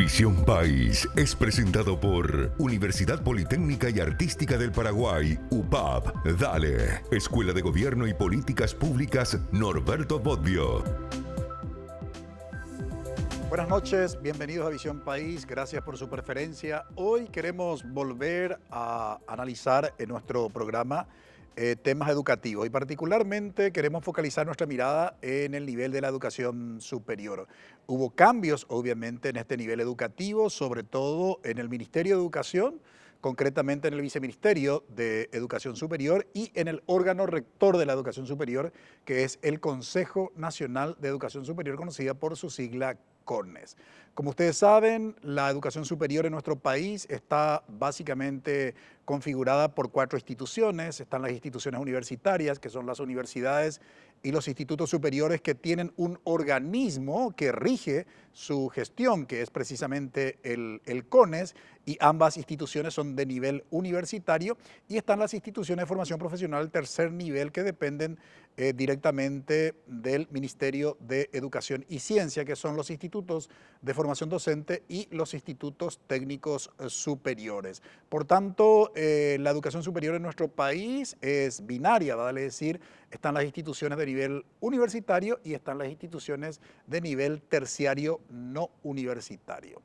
Visión País es presentado por Universidad Politécnica y Artística del Paraguay, UPAP, Dale, Escuela de Gobierno y Políticas Públicas Norberto Bobbio. Buenas noches, bienvenidos a Visión País, gracias por su preferencia. Hoy queremos volver a analizar en nuestro programa temas educativos y particularmente queremos focalizar nuestra mirada en el nivel de la educación superior. Hubo cambios obviamente en este nivel educativo, sobre todo en el Ministerio de Educación, concretamente en el Viceministerio de Educación Superior y en el órgano rector de la educación superior, que es el Consejo Nacional de Educación Superior, conocida por su sigla CONES. Como ustedes saben, la educación superior en nuestro país está básicamente configurada por 4 instituciones. Están las instituciones universitarias, que son las universidades y los institutos superiores que tienen un organismo que rige su gestión, que es precisamente el CONES, y ambas instituciones son de nivel universitario, y están las instituciones de formación profesional tercer nivel que dependen directamente del Ministerio de Educación y Ciencia, que son los institutos de formación docente y los institutos técnicos superiores. Por tanto, la educación superior en nuestro país es binaria, vale decir, están las instituciones de nivel universitario y están las instituciones de nivel terciario no universitario.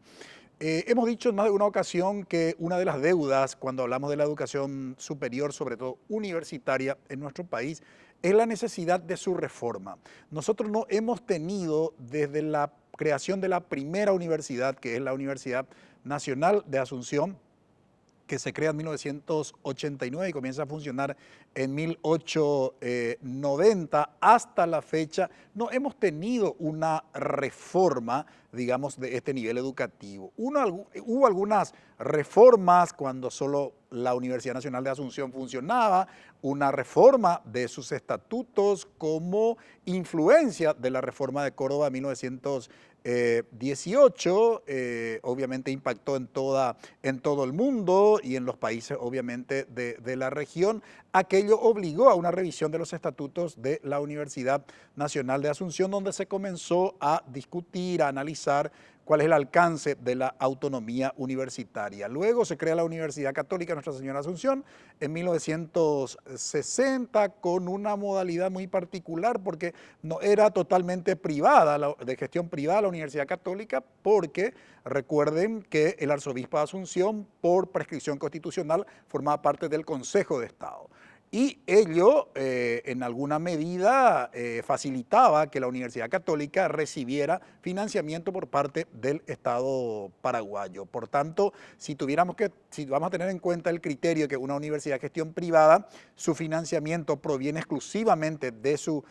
Hemos dicho en más de una ocasión que una de las deudas cuando hablamos de la educación superior, sobre todo universitaria en nuestro país, es la necesidad de su reforma. Nosotros no hemos tenido desde la creación de la primera universidad, que es la Universidad Nacional de Asunción, que se crea en 1989 y comienza a funcionar en 1890, hasta la fecha, no hemos tenido una reforma, digamos, de este nivel educativo. Hubo algunas reformas cuando solo la Universidad Nacional de Asunción funcionaba, una reforma de sus estatutos como influencia de la reforma de Córdoba de 1918, obviamente impactó en todo el mundo y en los países obviamente de la región. Aquello obligó a una revisión de los estatutos de la Universidad Nacional de Asunción, donde se comenzó a discutir, a analizar cuál es el alcance de la autonomía universitaria. Luego se crea la Universidad Católica Nuestra Señora de Asunción en 1960 con una modalidad muy particular porque no era totalmente privada, de gestión privada la Universidad Católica, porque recuerden que el arzobispo de Asunción, por prescripción constitucional, formaba parte del Consejo de Estado. Y ello, en alguna medida, facilitaba que la Universidad Católica recibiera financiamiento por parte del Estado paraguayo. Por tanto, si vamos a tener en cuenta el criterio que una universidad de gestión privada, su financiamiento proviene exclusivamente de su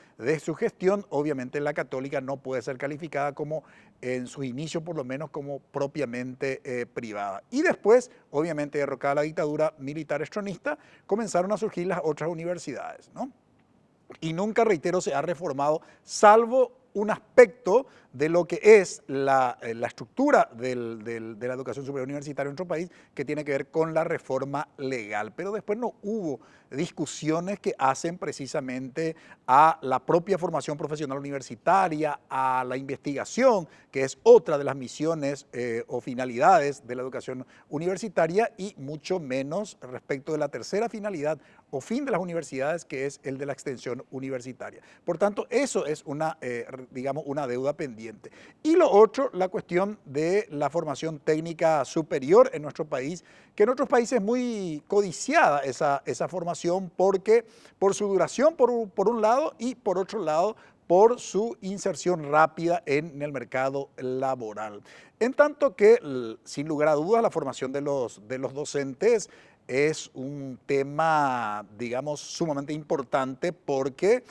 gestión, obviamente la católica no puede ser calificada como, en sus inicios por lo menos, como propiamente privada. Y después, obviamente derrocada la dictadura militar estronista, comenzaron a surgir las otras universidades, ¿no? Y nunca, reitero, se ha reformado, salvo un aspecto de lo que es la estructura de la educación superior universitaria en nuestro país, que tiene que ver con la reforma legal. Pero después no hubo discusiones que hacen precisamente a la propia formación profesional universitaria, a la investigación, que es otra de las misiones o finalidades de la educación universitaria, y mucho menos respecto de la tercera finalidad o fin de las universidades, que es el de la extensión universitaria. Por tanto, eso es digamos, una deuda pendiente. Y lo otro, la cuestión de la formación técnica superior en nuestro país, que en otros países es muy codiciada esa formación porque por su duración por un lado y por otro lado por su inserción rápida en el mercado laboral. En tanto que, sin lugar a dudas, la formación de los docentes es un tema, digamos, sumamente importante porque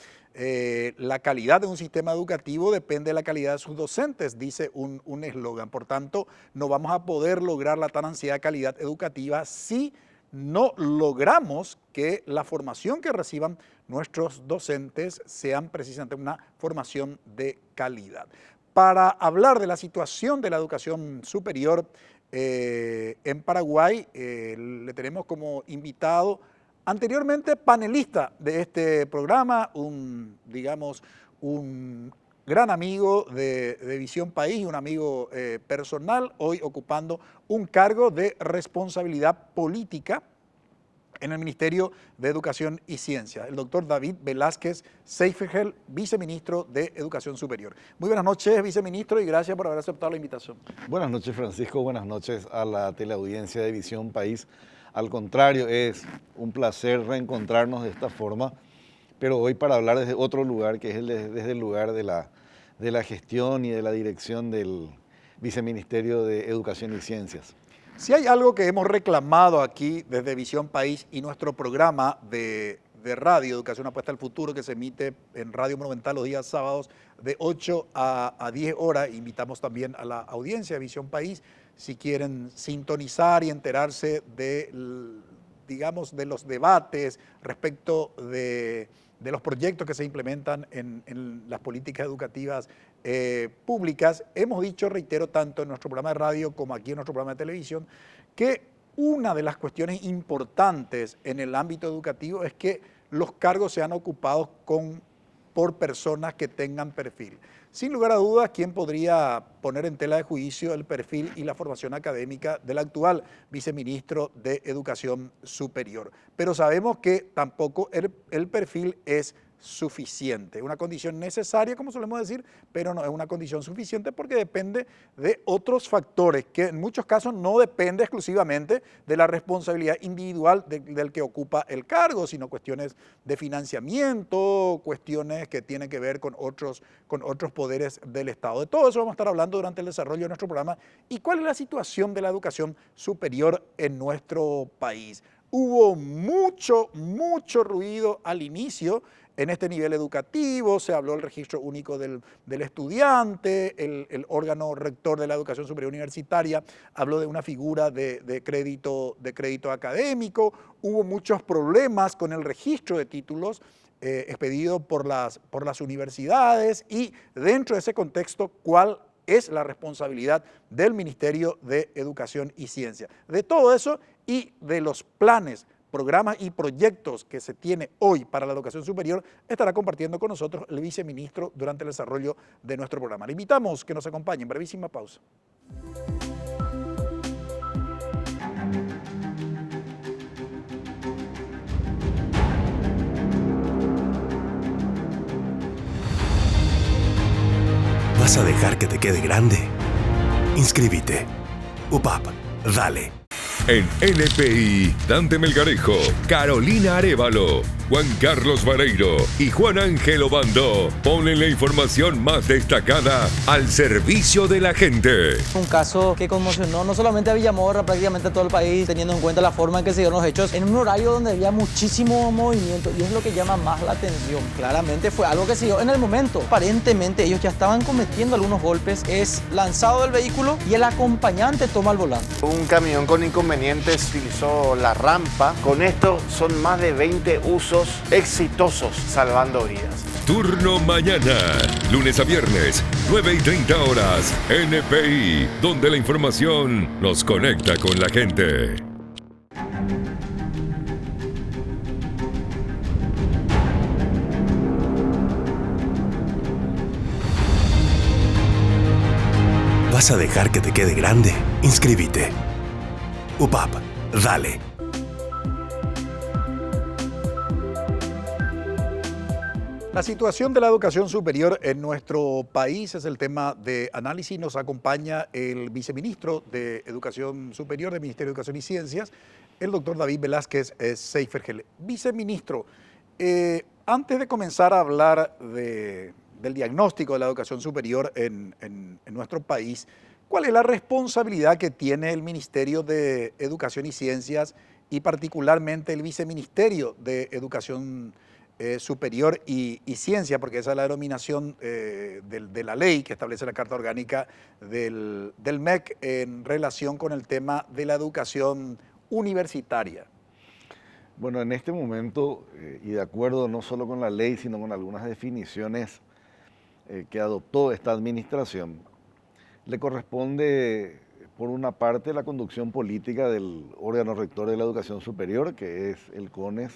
la calidad de un sistema educativo depende de la calidad de sus docentes, dice un eslogan. Por tanto, no vamos a poder lograr la tan ansiada calidad educativa si no logramos que la formación que reciban nuestros docentes sean precisamente una formación de calidad. Para hablar de la situación de la educación superior en Paraguay, le tenemos como invitado anteriormente panelista de este programa, digamos, un gran amigo de Visión País, un amigo personal, hoy ocupando un cargo de responsabilidad política en el Ministerio de Educación y Ciencia, el doctor David Velázquez Seyfried, viceministro de Educación Superior. Muy buenas noches, viceministro, y gracias por haber aceptado la invitación. Buenas noches, Francisco. Buenas noches a la teleaudiencia de Visión País. Al contrario, es un placer reencontrarnos de esta forma, pero hoy para hablar desde otro lugar, que es desde el lugar de la gestión y de la dirección del Viceministerio de Educación y Ciencias. Si hay algo que hemos reclamado aquí desde Visión País y nuestro programa de radio, Educación Apuesta al Futuro, que se emite en Radio Monumental los días sábados de 8 a 10 horas, invitamos también a la audiencia de Visión País, si quieren sintonizar y enterarse de, digamos, de los debates respecto de los proyectos que se implementan en las políticas educativas públicas. Hemos dicho, reitero, tanto en nuestro programa de radio como aquí en nuestro programa de televisión, que una de las cuestiones importantes en el ámbito educativo es que los cargos sean ocupados por personas que tengan perfil. Sin lugar a dudas, ¿quién podría poner en tela de juicio el perfil y la formación académica del actual viceministro de Educación Superior? Pero sabemos que tampoco el perfil es suficiente, una condición necesaria, como solemos decir, pero no es una condición suficiente porque depende de otros factores que en muchos casos no depende exclusivamente de la responsabilidad individual del que ocupa el cargo, sino cuestiones de financiamiento, cuestiones que tienen que ver con otros poderes del Estado. De todo eso vamos a estar hablando durante el desarrollo de nuestro programa. ¿Y cuál es la situación de la educación superior en nuestro país? Hubo mucho ruido al inicio en este nivel educativo, se habló del registro único del estudiante, el órgano rector de la educación superior universitaria habló de una figura de crédito académico, hubo muchos problemas con el registro de títulos expedido por las universidades y dentro de ese contexto, ¿cuál es la responsabilidad del Ministerio de Educación y Ciencia? De todo eso y de los planes, programas y proyectos que se tiene hoy para la educación superior, estará compartiendo con nosotros el viceministro durante el desarrollo de nuestro programa. Le invitamos que nos acompañen. Brevísima pausa. ¿Vas a dejar que te quede grande? Inscríbete. UPAP, dale. En NPI, Dante Melgarejo, Carolina Arévalo, Juan Carlos Vareiro y Juan Ángel Obando ponen la información más destacada al servicio de la gente. Un caso que conmocionó no solamente a Villamorra, prácticamente a todo el país, teniendo en cuenta la forma en que se dieron los hechos, en un horario donde había muchísimo movimiento y es lo que llama más la atención. Claramente fue algo que se dio en el momento. Aparentemente ellos ya estaban cometiendo algunos golpes, es lanzado del vehículo y el acompañante toma el volante. Un camión con inconvenientes utilizó la rampa. Con esto son más de 20 usos exitosos salvando vidas. Turno mañana, lunes a viernes, 9:30 horas, NPI, donde la información nos conecta con la gente. ¿Vas a dejar que te quede grande? Inscríbete. UPAP, dale. La situación de la educación superior en nuestro país es el tema de análisis. Nos acompaña el viceministro de Educación Superior del Ministerio de Educación y Ciencias, el doctor David Velázquez Seyfried. Viceministro, antes de comenzar a hablar del diagnóstico de la educación superior en nuestro país, ¿cuál es la responsabilidad que tiene el Ministerio de Educación y Ciencias y particularmente el Viceministerio de Educación Superior y Ciencia, porque esa es la denominación de la ley que establece la Carta Orgánica del MEC en relación con el tema de la educación universitaria? Bueno, en este momento, y de acuerdo no solo con la ley, sino con algunas definiciones que adoptó esta administración, le corresponde, por una parte, la conducción política del órgano rector de la educación superior, que es el CONES,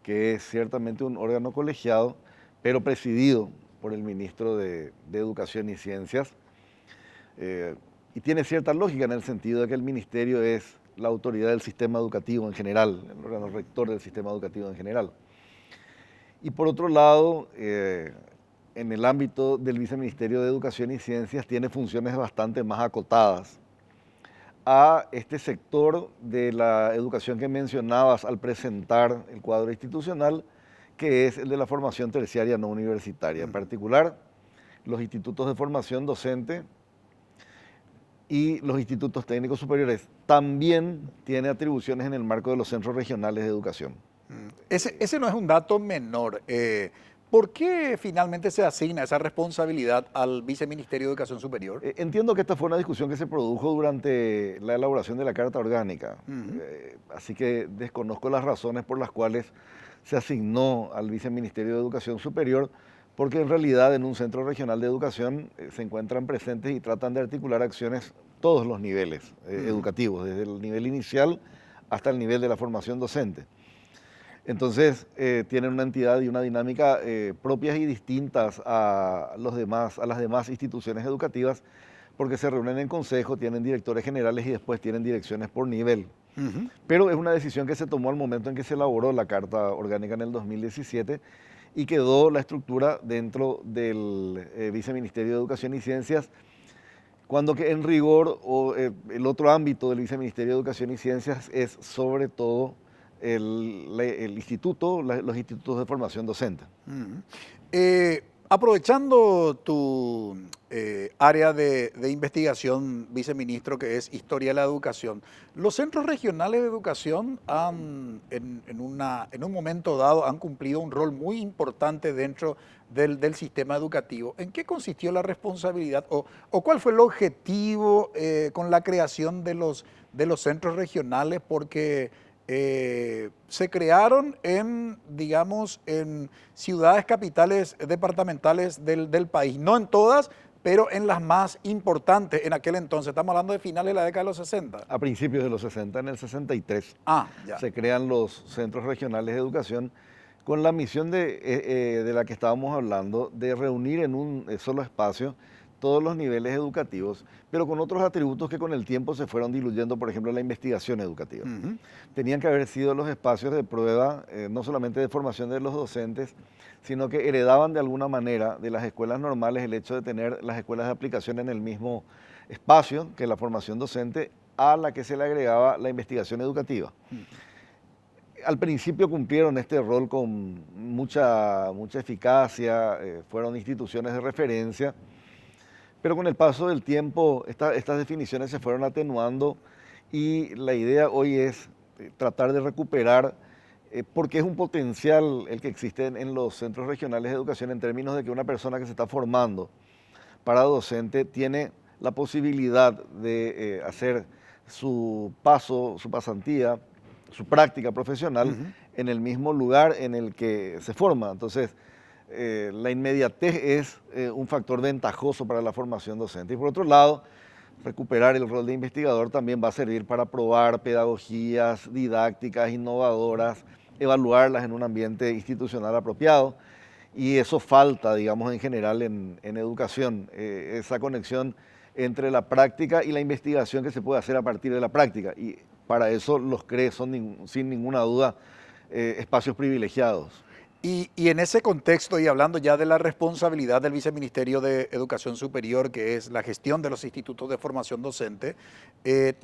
que es ciertamente un órgano colegiado, pero presidido por el ministro de Educación y Ciencias. Y tiene cierta lógica en el sentido de que el ministerio es la autoridad del sistema educativo en general, el órgano rector del sistema educativo en general. Y por otro lado, en el ámbito del Viceministerio de Educación y Ciencias tiene funciones bastante más acotadas a este sector de la educación que mencionabas al presentar el cuadro institucional, que es el de la formación terciaria no universitaria, en particular los institutos de formación docente y los institutos técnicos superiores. También tiene atribuciones en el marco de los centros regionales de educación. Ese no es un dato menor. ¿Por qué finalmente se asigna esa responsabilidad al Viceministerio de Educación Superior? Entiendo que esta fue una discusión que se produjo durante la elaboración de la Carta Orgánica, así que desconozco las razones por las cuales se asignó al Viceministerio de Educación Superior, porque en realidad en un centro regional de educación se encuentran presentes y tratan de articular acciones todos los niveles educativos, desde el nivel inicial hasta el nivel de la formación docente. Entonces tienen una entidad y una dinámica propias y distintas a las demás instituciones educativas, porque se reúnen en consejo, tienen directores generales y después tienen direcciones por nivel. Pero es una decisión que se tomó al momento en que se elaboró la Carta Orgánica en el 2017 y quedó la estructura dentro del Viceministerio de Educación y Ciencias, cuando que en rigor el otro ámbito del Viceministerio de Educación y Ciencias es sobre todo el instituto, los institutos de formación docente. Aprovechando tu área de investigación, viceministro, que es Historia de la Educación, los centros regionales de educación en un momento dado han cumplido un rol muy importante dentro del sistema educativo. ¿En qué consistió la responsabilidad o cuál fue el objetivo con la creación de los centros regionales? Porque se crearon digamos, en ciudades capitales departamentales del país, no en todas, pero en las más importantes en aquel entonces. Estamos hablando de finales de la década de los 60. A principios de los 60, en el 63, ya. se crean los centros regionales de educación con la misión de la que estábamos hablando, de reunir en un solo espacio todos los niveles educativos, pero con otros atributos que con el tiempo se fueron diluyendo, por ejemplo, la investigación educativa. Tenían que haber sido los espacios de prueba, no solamente de formación de los docentes, sino que heredaban de alguna manera de las escuelas normales el hecho de tener las escuelas de aplicación en el mismo espacio que la formación docente, a la que se le agregaba la investigación educativa. Al principio cumplieron este rol con mucha eficacia, fueron instituciones de referencia, pero con el paso del tiempo estas definiciones se fueron atenuando y la idea hoy es tratar de recuperar, porque es un potencial el que existe en los centros regionales de educación en términos de que una persona que se está formando para docente tiene la posibilidad de hacer su paso, su pasantía, su práctica profesional en el mismo lugar en el que se forma. Entonces, la inmediatez es un factor ventajoso para la formación docente. Y por otro lado, recuperar el rol de investigador también va a servir para probar pedagogías didácticas innovadoras, evaluarlas en un ambiente institucional apropiado. Y eso falta, digamos, en general en educación, esa conexión entre la práctica y la investigación que se puede hacer a partir de la práctica. Y para eso los CRE son, sin ninguna duda, espacios privilegiados. Y en ese contexto, y hablando ya de la responsabilidad del Viceministerio de Educación Superior, que es la gestión de los institutos de formación docente,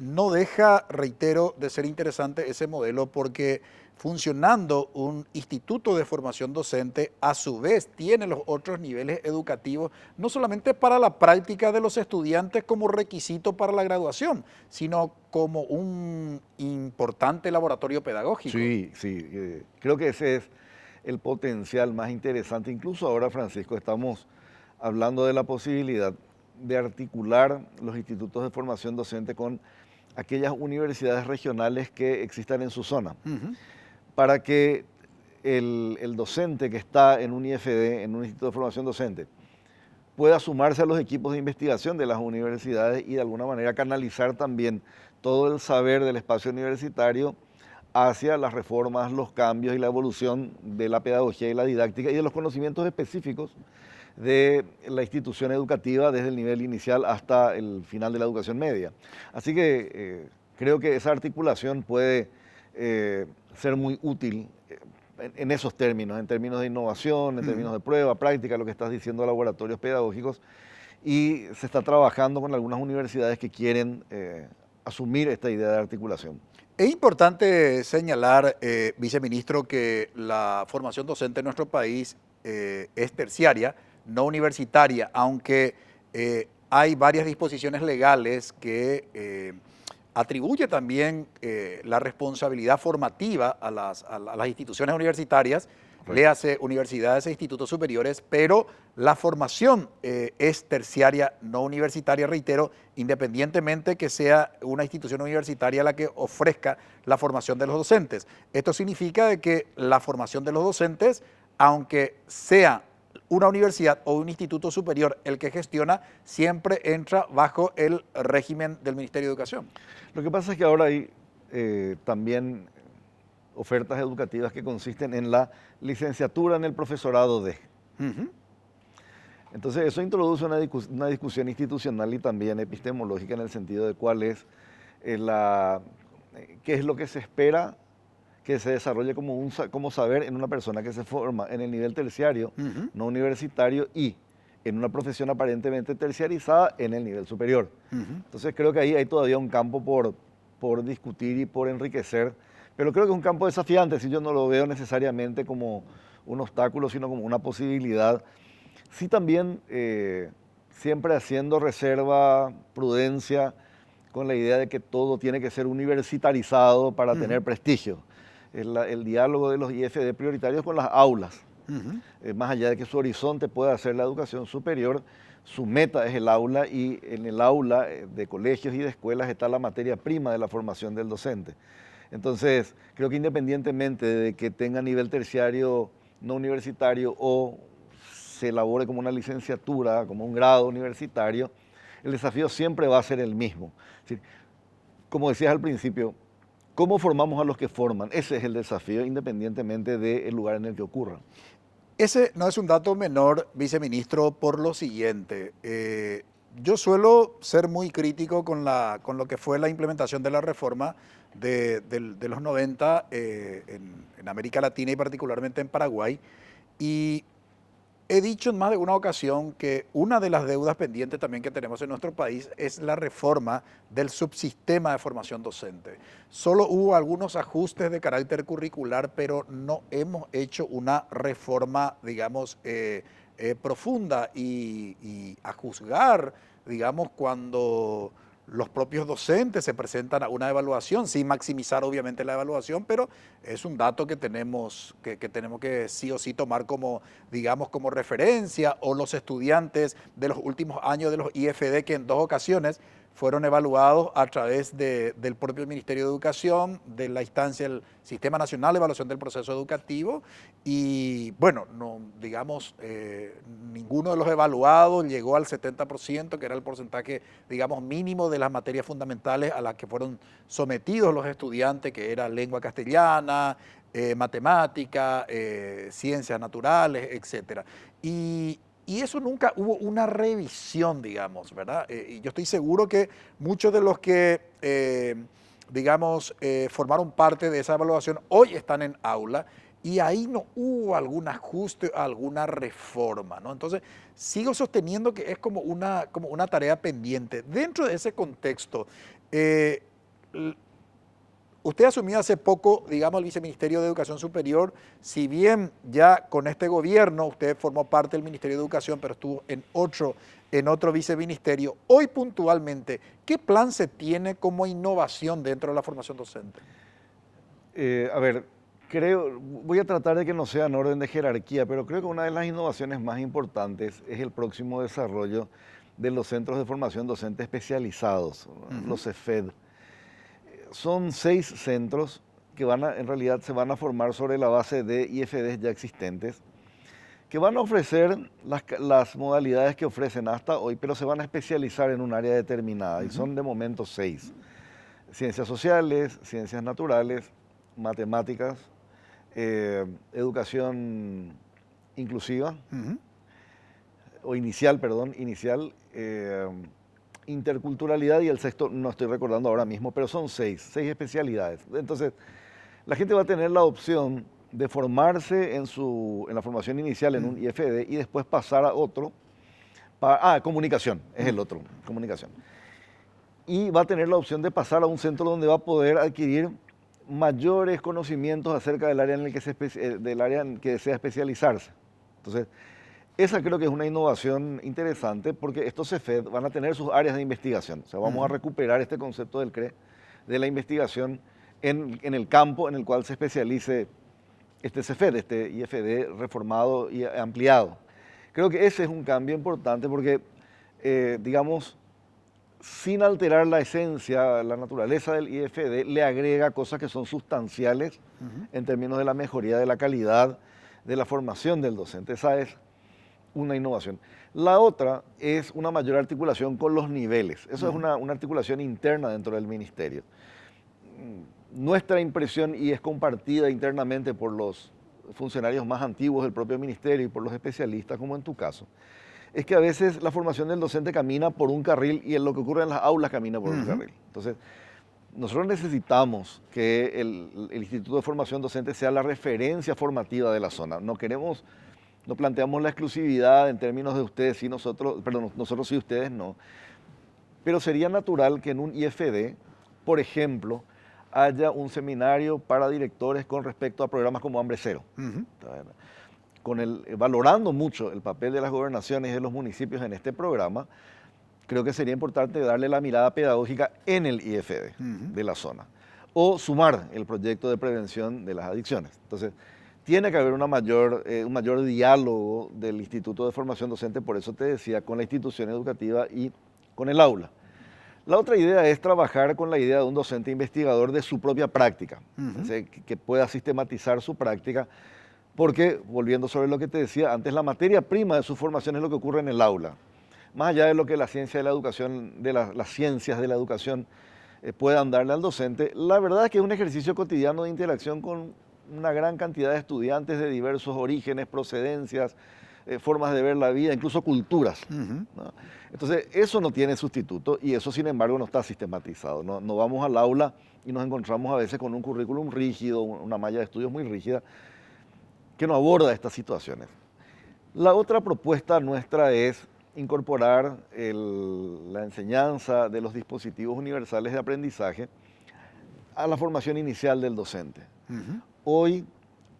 no deja, reitero, de ser interesante ese modelo, porque funcionando un instituto de formación docente, a su vez tiene los otros niveles educativos, no solamente para la práctica de los estudiantes como requisito para la graduación, sino como un importante laboratorio pedagógico. Sí, creo que ese es el potencial más interesante. Incluso ahora, Francisco, estamos hablando de la posibilidad de articular los institutos de formación docente con aquellas universidades regionales que existan en su zona, para que el docente que está en un IFD, en un instituto de formación docente, pueda sumarse a los equipos de investigación de las universidades y de alguna manera canalizar también todo el saber del espacio universitario hacia las reformas, los cambios y la evolución de la pedagogía y la didáctica y de los conocimientos específicos de la institución educativa desde el nivel inicial hasta el final de la educación media. Así que creo que esa articulación puede ser muy útil en esos términos, en términos de innovación, en términos de prueba, práctica, lo que estás diciendo, laboratorios pedagógicos, y se está trabajando con algunas universidades que quieren asumir esta idea de articulación. Es importante señalar, viceministro, que la formación docente en nuestro país es terciaria, no universitaria, aunque hay varias disposiciones legales que atribuye también la responsabilidad formativa a las instituciones universitarias, léase universidades e institutos superiores, pero la formación es terciaria, no universitaria, reitero, independientemente que sea una institución universitaria la que ofrezca la formación de los docentes. Esto significa de que la formación de los docentes, aunque sea una universidad o un instituto superior el que gestiona, siempre entra bajo el régimen del Ministerio de Educación. Lo que pasa es que ahora hay también ofertas educativas que consisten en la licenciatura en el profesorado de. Entonces eso introduce una discusión institucional y también epistemológica en el sentido de cuál es qué es lo que se espera que se desarrolle como saber en una persona que se forma en el nivel terciario, no universitario, y en una profesión aparentemente terciarizada en el nivel superior. Entonces creo que ahí hay todavía un campo por discutir y por enriquecer, pero creo que es un campo desafiante, si yo no lo veo necesariamente como un obstáculo, sino como una posibilidad. Sí también siempre haciendo reserva, prudencia, con la idea de que todo tiene que ser universitarizado para tener prestigio. El diálogo de los IFD prioritarios con las aulas. Más allá de que su horizonte pueda ser la educación superior, su meta es el aula, y en el aula de colegios y de escuelas está la materia prima de la formación del docente. Entonces, creo que independientemente de que tenga nivel terciario no universitario o se elabore como una licenciatura, como un grado universitario, el desafío siempre va a ser el mismo. Es decir, como decías al principio, ¿cómo formamos a los que forman? Ese es el desafío, independientemente del lugar en el que ocurra. Ese no es un dato menor, viceministro, por lo siguiente. Yo suelo ser muy crítico con lo que fue la implementación de la reforma de los 90 en América Latina y particularmente en Paraguay. Y he dicho en más de una ocasión que una de las deudas pendientes también que tenemos en nuestro país es la reforma del subsistema de formación docente. Solo hubo algunos ajustes de carácter curricular, pero no hemos hecho una reforma, digamos, profunda y a juzgar, digamos, cuando los propios docentes se presentan a una evaluación, sin maximizar obviamente la evaluación, pero es un dato que tenemos que sí o sí tomar como, digamos, como referencia, o los estudiantes de los últimos años de los IFD que en 2 ocasiones fueron evaluados a través del propio Ministerio de Educación, de la instancia del Sistema Nacional de Evaluación del Proceso Educativo, y bueno, no, digamos, ninguno de los evaluados llegó al 70%, que era el porcentaje, digamos, mínimo de las materias fundamentales a las que fueron sometidos los estudiantes, que era lengua castellana, matemática, ciencias naturales, etc. Y eso nunca hubo una revisión, digamos, ¿verdad? Y yo estoy seguro que muchos de los que, digamos, formaron parte de esa evaluación hoy están en aula, y ahí no hubo algún ajuste, alguna reforma, ¿no? Entonces, sigo sosteniendo que es como una tarea pendiente. Dentro de ese contexto, usted asumió hace poco, digamos, el Viceministerio de Educación Superior. Si bien ya con este gobierno usted formó parte del Ministerio de Educación, pero estuvo en otro viceministerio. Hoy puntualmente, ¿qué plan se tiene como innovación dentro de la formación docente? A ver, voy a tratar de que no sea en orden de jerarquía, pero creo que una de las innovaciones más importantes es el próximo desarrollo de los centros de formación docente especializados, los CEFED. Son 6 centros que en realidad se van a formar sobre la base de IFDs ya existentes, que van a ofrecer las modalidades que ofrecen hasta hoy, pero se van a especializar en un área determinada, y son de momento 6. Ciencias sociales, ciencias naturales, matemáticas, educación inclusiva, o inicial, perdón, inicial, interculturalidad y el sexto, no estoy recordando ahora mismo, pero son seis especialidades. Entonces, la gente va a tener la opción de formarse en la formación inicial en un IFD y después pasar a otro. Comunicación, es el otro, comunicación. Y va a tener la opción de pasar a un centro donde va a poder adquirir mayores conocimientos acerca del área del área en que desea especializarse. Entonces, esa creo que es una innovación interesante porque estos CEFED van a tener sus áreas de investigación. O sea, vamos a recuperar este concepto del CRE, de la investigación en el campo en el cual se especialice este CEFED, este IFD reformado y ampliado. Creo que ese es un cambio importante porque, digamos, sin alterar la esencia, la naturaleza del IFD, le agrega cosas que son sustanciales en términos de la mejoría de la calidad de la formación del docente. Esa es una innovación. La otra es una mayor articulación con los niveles. Eso es una articulación interna dentro del ministerio. Nuestra impresión, y es compartida internamente por los funcionarios más antiguos del propio ministerio y por los especialistas, como en tu caso, es que a veces la formación del docente camina por un carril y lo que ocurre en las aulas camina por un carril. Entonces, nosotros necesitamos que el Instituto de Formación Docente sea la referencia formativa de la zona. No planteamos la exclusividad en términos de ustedes sí, nosotros sí, ustedes no. Pero sería natural que en un IFD, por ejemplo, haya un seminario para directores con respecto a programas como Hambre Cero. Valorando mucho el papel de las gobernaciones y de los municipios en este programa, creo que sería importante darle la mirada pedagógica en el IFD de la zona o sumar el proyecto de prevención de las adicciones. Entonces, tiene que haber un mayor diálogo del Instituto de Formación Docente, por eso te decía, con la institución educativa y con el aula. La otra idea es trabajar con la idea de un docente investigador de su propia práctica, o sea, que pueda sistematizar su práctica, porque, volviendo sobre lo que te decía, antes la materia prima de su formación es lo que ocurre en el aula. Más allá de lo que la ciencia de la educación, las ciencias de la educación puedan darle al docente, la verdad es que es un ejercicio cotidiano de interacción con una gran cantidad de estudiantes de diversos orígenes, procedencias, formas de ver la vida, incluso culturas. ¿No? Entonces, eso no tiene sustituto y eso, sin embargo, no está sistematizado. No vamos al aula y nos encontramos a veces con un currículum rígido, una malla de estudios muy rígida, que no aborda estas situaciones. La otra propuesta nuestra es incorporar la enseñanza de los dispositivos universales de aprendizaje a la formación inicial del docente. Hoy,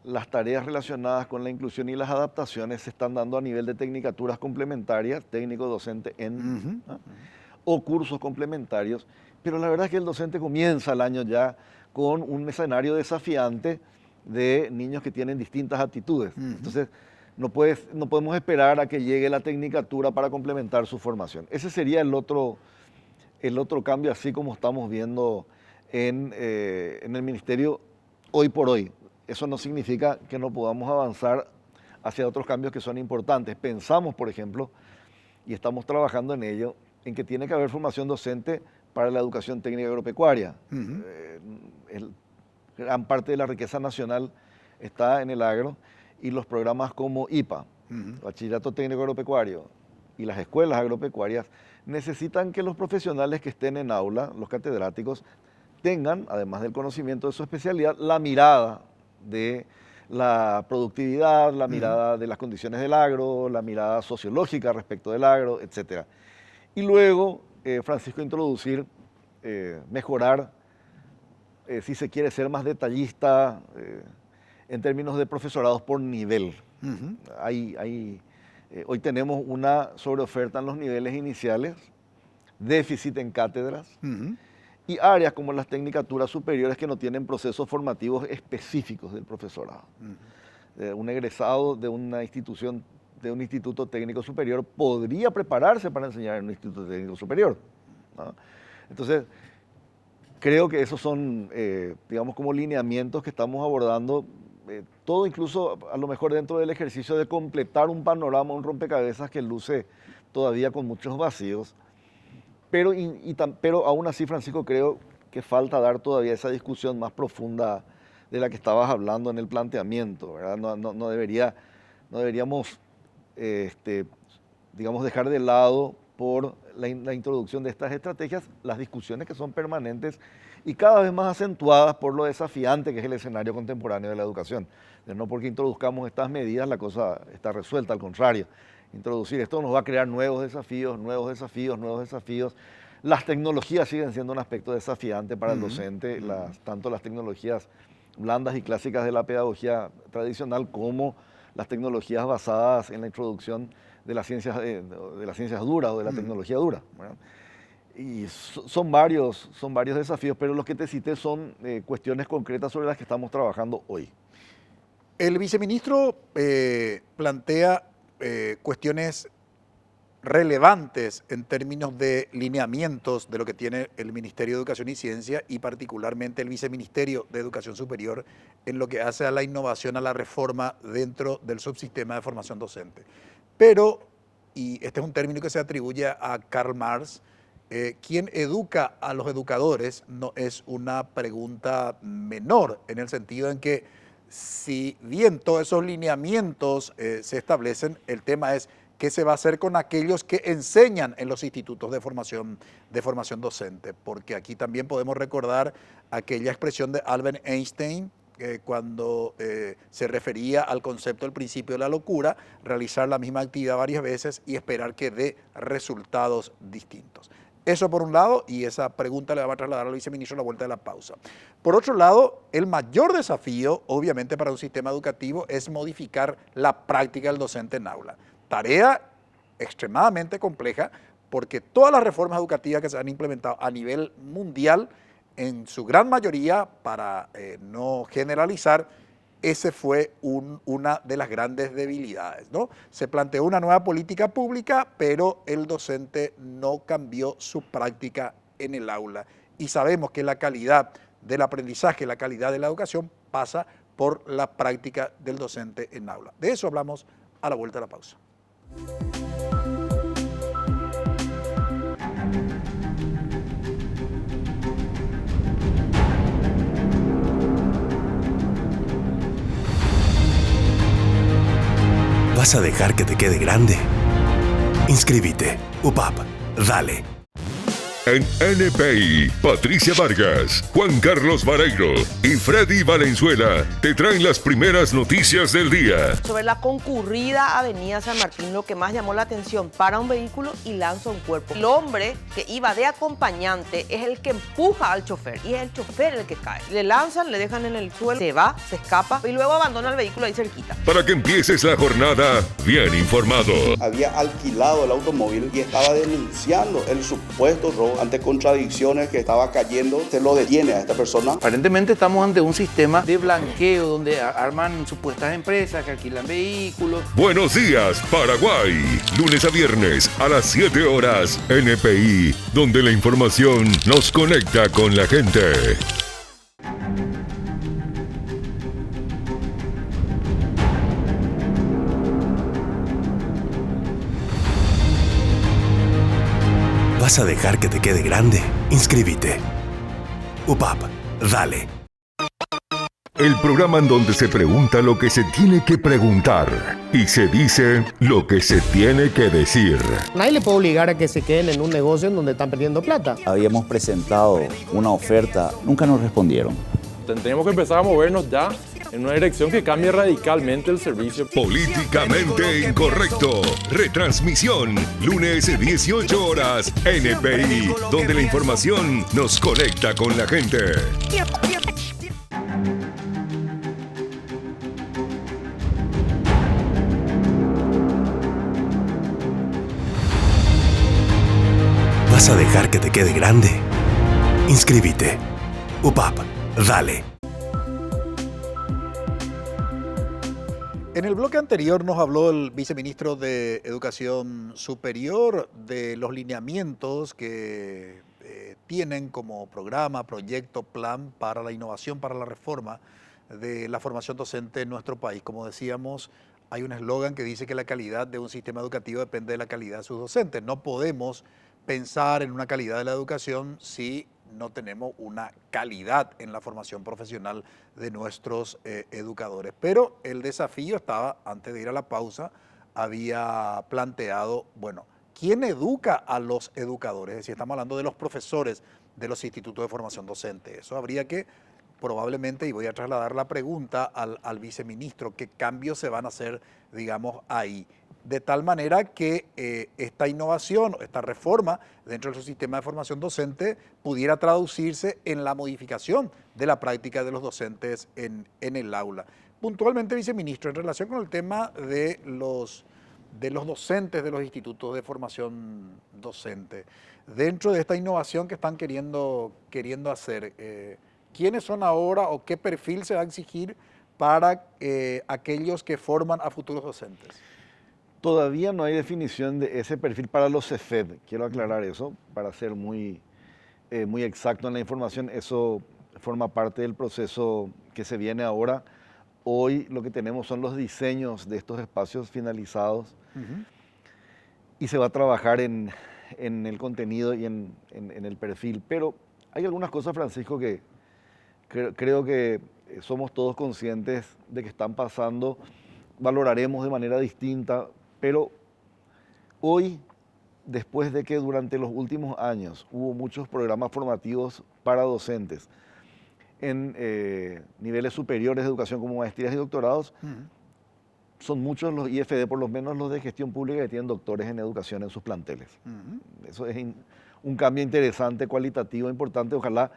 las tareas relacionadas con la inclusión y las adaptaciones se están dando a nivel de tecnicaturas complementarias, técnico-docente o cursos complementarios, pero la verdad es que el docente comienza el año ya con un escenario desafiante de niños que tienen distintas actitudes. Entonces, no podemos esperar a que llegue la tecnicatura para complementar su formación. Ese sería el otro cambio, así como estamos viendo en el ministerio hoy por hoy. Eso no significa que no podamos avanzar hacia otros cambios que son importantes. Pensamos, por ejemplo, y estamos trabajando en ello, en que tiene que haber formación docente para la educación técnica agropecuaria. Gran parte de la riqueza nacional está en el agro y los programas como IPA, Bachillerato Técnico Agropecuario, y las escuelas agropecuarias necesitan que los profesionales que estén en aula, los catedráticos, tengan, además del conocimiento de su especialidad, la mirada de la productividad, la mirada de las condiciones del agro, la mirada sociológica respecto del agro, etc. Y luego, Francisco, introducir, mejorar, si se quiere ser más detallista, en términos de profesorados por nivel. Hoy tenemos una sobreoferta en los niveles iniciales, déficit en cátedras, y áreas como las tecnicaturas superiores que no tienen procesos formativos específicos del profesorado. Un egresado de una institución, de un instituto técnico superior, podría prepararse para enseñar en un instituto técnico superior, ¿no? Entonces, creo que esos son, digamos, como lineamientos que estamos abordando, todo incluso a lo mejor dentro del ejercicio de completar un panorama, un rompecabezas que luce todavía con muchos vacíos. Pero aún así, Francisco, creo que falta dar todavía esa discusión más profunda de la que estabas hablando en el planteamiento, ¿verdad? No deberíamos digamos, dejar de lado por la introducción de estas estrategias las discusiones que son permanentes y cada vez más acentuadas por lo desafiante que es el escenario contemporáneo de la educación. No porque introduzcamos estas medidas la cosa está resuelta, al contrario. Introducir esto nos va a crear nuevos desafíos, nuevos desafíos, nuevos desafíos. Las tecnologías siguen siendo un aspecto desafiante para el docente, tanto las tecnologías blandas y clásicas de la pedagogía tradicional como las tecnologías basadas en la introducción de las ciencias duras o de la tecnología dura, ¿verdad? Y son varios desafíos, pero los que te cité son cuestiones concretas sobre las que estamos trabajando hoy. El viceministro plantea cuestiones relevantes en términos de lineamientos de lo que tiene el Ministerio de Educación y Ciencia y particularmente el Viceministerio de Educación Superior en lo que hace a la innovación, a la reforma dentro del subsistema de formación docente. Pero, y este es un término que se atribuye a Karl Marx, quien educa a los educadores no es una pregunta menor, en el sentido en que si bien todos esos lineamientos se establecen, el tema es qué se va a hacer con aquellos que enseñan en los institutos de formación docente, porque aquí también podemos recordar aquella expresión de Albert Einstein cuando se refería al concepto del principio de la locura, realizar la misma actividad varias veces y esperar que dé resultados distintos. Eso por un lado, y esa pregunta le va a trasladar al viceministro a la vuelta de la pausa. Por otro lado, el mayor desafío, obviamente, para un sistema educativo es modificar la práctica del docente en aula. Tarea extremadamente compleja, porque todas las reformas educativas que se han implementado a nivel mundial, en su gran mayoría, para no generalizar, ese fue una de las grandes debilidades, ¿no? Se planteó una nueva política pública, pero el docente no cambió su práctica en el aula. Y sabemos que la calidad del aprendizaje, la calidad de la educación pasa por la práctica del docente en aula. De eso hablamos a la vuelta de la pausa. ¿Vas a dejar que te quede grande? Inscríbete. UPAP. Dale. En NPI, Patricia Vargas, Juan Carlos Vareiro y Freddy Valenzuela te traen las primeras noticias del día. Sobre la concurrida avenida San Martín, lo que más llamó la atención, para un vehículo y lanza un cuerpo. El hombre que iba de acompañante es el que empuja al chofer y es el chofer el que cae. Le lanzan, le dejan en el suelo, se va, se escapa y luego abandona el vehículo ahí cerquita. Para que empieces la jornada bien informado. Había alquilado el automóvil y estaba denunciando el supuesto robo. Ante contradicciones que estaba cayendo, se lo detiene a esta persona. Aparentemente estamos ante un sistema de blanqueo donde arman supuestas empresas que alquilan vehículos. Buenos días, Paraguay. Lunes a viernes a las 7 horas. NPI, donde la información nos conecta con la gente. ¿Vas a dejar que te quede grande? Inscríbete. UPAP. Dale. El programa en donde se pregunta lo que se tiene que preguntar y se dice lo que se tiene que decir. Nadie le puede obligar a que se queden en un negocio en donde están perdiendo plata. Habíamos presentado una oferta, nunca nos respondieron. Tenemos que empezar a movernos ya en una dirección que cambie radicalmente el servicio. Políticamente incorrecto. Retransmisión, lunes 18 horas, NPI, donde la información nos conecta con la gente. ¿Vas a dejar que te quede grande? Inscríbete. UPAP. Dale. En el bloque anterior nos habló el viceministro de Educación Superior de los lineamientos que tienen como programa, proyecto, plan para la innovación, para la reforma de la formación docente en nuestro país. Como decíamos, hay un eslogan que dice que la calidad de un sistema educativo depende de la calidad de sus docentes. No podemos pensar en una calidad de la educación si no tenemos una calidad en la formación profesional de nuestros educadores. Pero el desafío estaba, antes de ir a la pausa, había planteado, bueno, ¿quién educa a los educadores? Es decir, estamos hablando de los profesores de los institutos de formación docente. Eso habría que probablemente, y voy a trasladar la pregunta al viceministro, ¿qué cambios se van a hacer, digamos, ahí? De tal manera que esta innovación, esta reforma dentro de su sistema de formación docente pudiera traducirse en la modificación de la práctica de los docentes en el aula. Puntualmente, viceministro, en relación con el tema de los docentes de los institutos de formación docente, dentro de esta innovación que están queriendo hacer, ¿quiénes son ahora o qué perfil se va a exigir para aquellos que forman a futuros docentes? Todavía no hay definición de ese perfil para los CEFED. Quiero aclarar eso para ser muy exacto en la información. Eso forma parte del proceso que se viene ahora. Hoy lo que tenemos son los diseños de estos espacios finalizados y se va a trabajar en el contenido y en el perfil. Pero hay algunas cosas, Francisco, que creo que somos todos conscientes de que están pasando, valoraremos de manera distinta, pero hoy, después de que durante los últimos años hubo muchos programas formativos para docentes en niveles superiores de educación como maestrías y doctorados, son muchos los IFD, por lo menos los de gestión pública, que tienen doctores en educación en sus planteles. Eso es un cambio interesante, cualitativo, importante. Ojalá,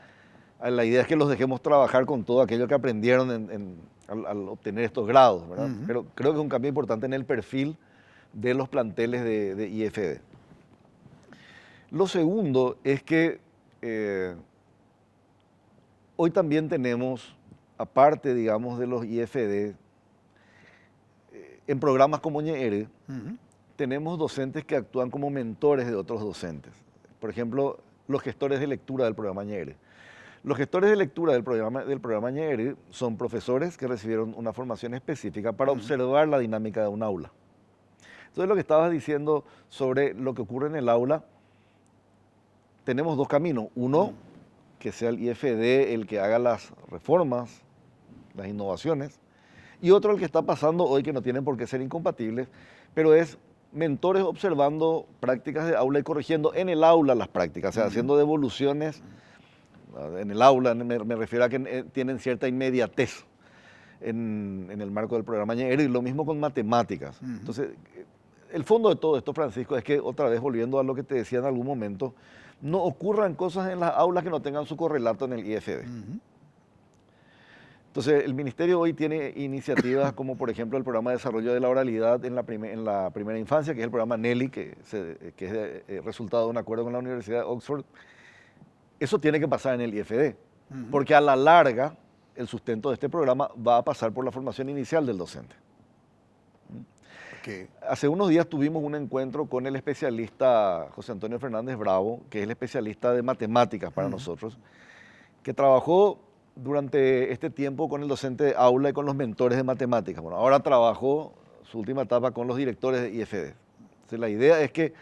la idea es que los dejemos trabajar con todo aquello que aprendieron al obtener estos grados, ¿verdad? Pero creo que es un cambio importante en el perfil de los planteles de IFD. Lo segundo es que hoy también tenemos, aparte, digamos, de los IFD, en programas como Ñeere, tenemos docentes que actúan como mentores de otros docentes. Por ejemplo, los gestores de lectura del programa Ñeere. Los gestores de lectura del programa Ñeere son profesores que recibieron una formación específica para observar la dinámica de un aula. Entonces, lo que estabas diciendo sobre lo que ocurre en el aula, tenemos dos caminos. Uno, que sea el IFD el que haga las reformas, las innovaciones, y otro el que está pasando hoy, que no tienen por qué ser incompatibles, pero es mentores observando prácticas de aula y corrigiendo en el aula las prácticas, o sea, haciendo devoluciones en el aula. Me refiero a que tienen cierta inmediatez en el marco del programa Ñeere, y lo mismo con matemáticas. Entonces, el fondo de todo esto, Francisco, es que, otra vez volviendo a lo que te decía en algún momento, no ocurran cosas en las aulas que no tengan su correlato en el IFD. Entonces, el Ministerio hoy tiene iniciativas como, por ejemplo, el Programa de Desarrollo de la Oralidad en la primera infancia, que es el programa NELI, que es resultado de un acuerdo con la Universidad de Oxford. Eso tiene que pasar en el IFD, porque a la larga el sustento de este programa va a pasar por la formación inicial del docente. Hace unos días tuvimos un encuentro con el especialista José Antonio Fernández Bravo, que es el especialista de matemáticas para nosotros, que trabajó durante este tiempo con el docente de aula y con los mentores de matemáticas. Bueno, ahora trabajó su última etapa con los directores de IFD. Entonces, la idea es que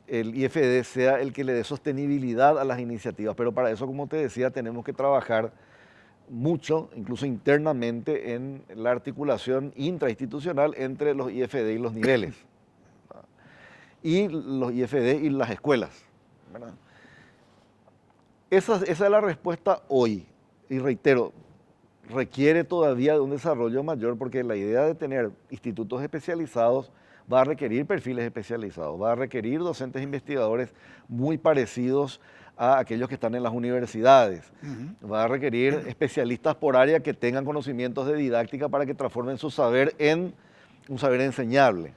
el IFD sea el que le dé sostenibilidad a las iniciativas, pero para eso, como te decía, tenemos que trabajar mucho, incluso internamente, en la articulación intrainstitucional entre los IFD y los niveles, y los IFD y las escuelas, ¿verdad? Esa es la respuesta hoy, y reitero, requiere todavía de un desarrollo mayor, porque la idea de tener institutos especializados va a requerir perfiles especializados, va a requerir docentes investigadores muy parecidos a aquellos que están en las universidades, va a requerir especialistas por área que tengan conocimientos de didáctica para que transformen su saber en un saber enseñable,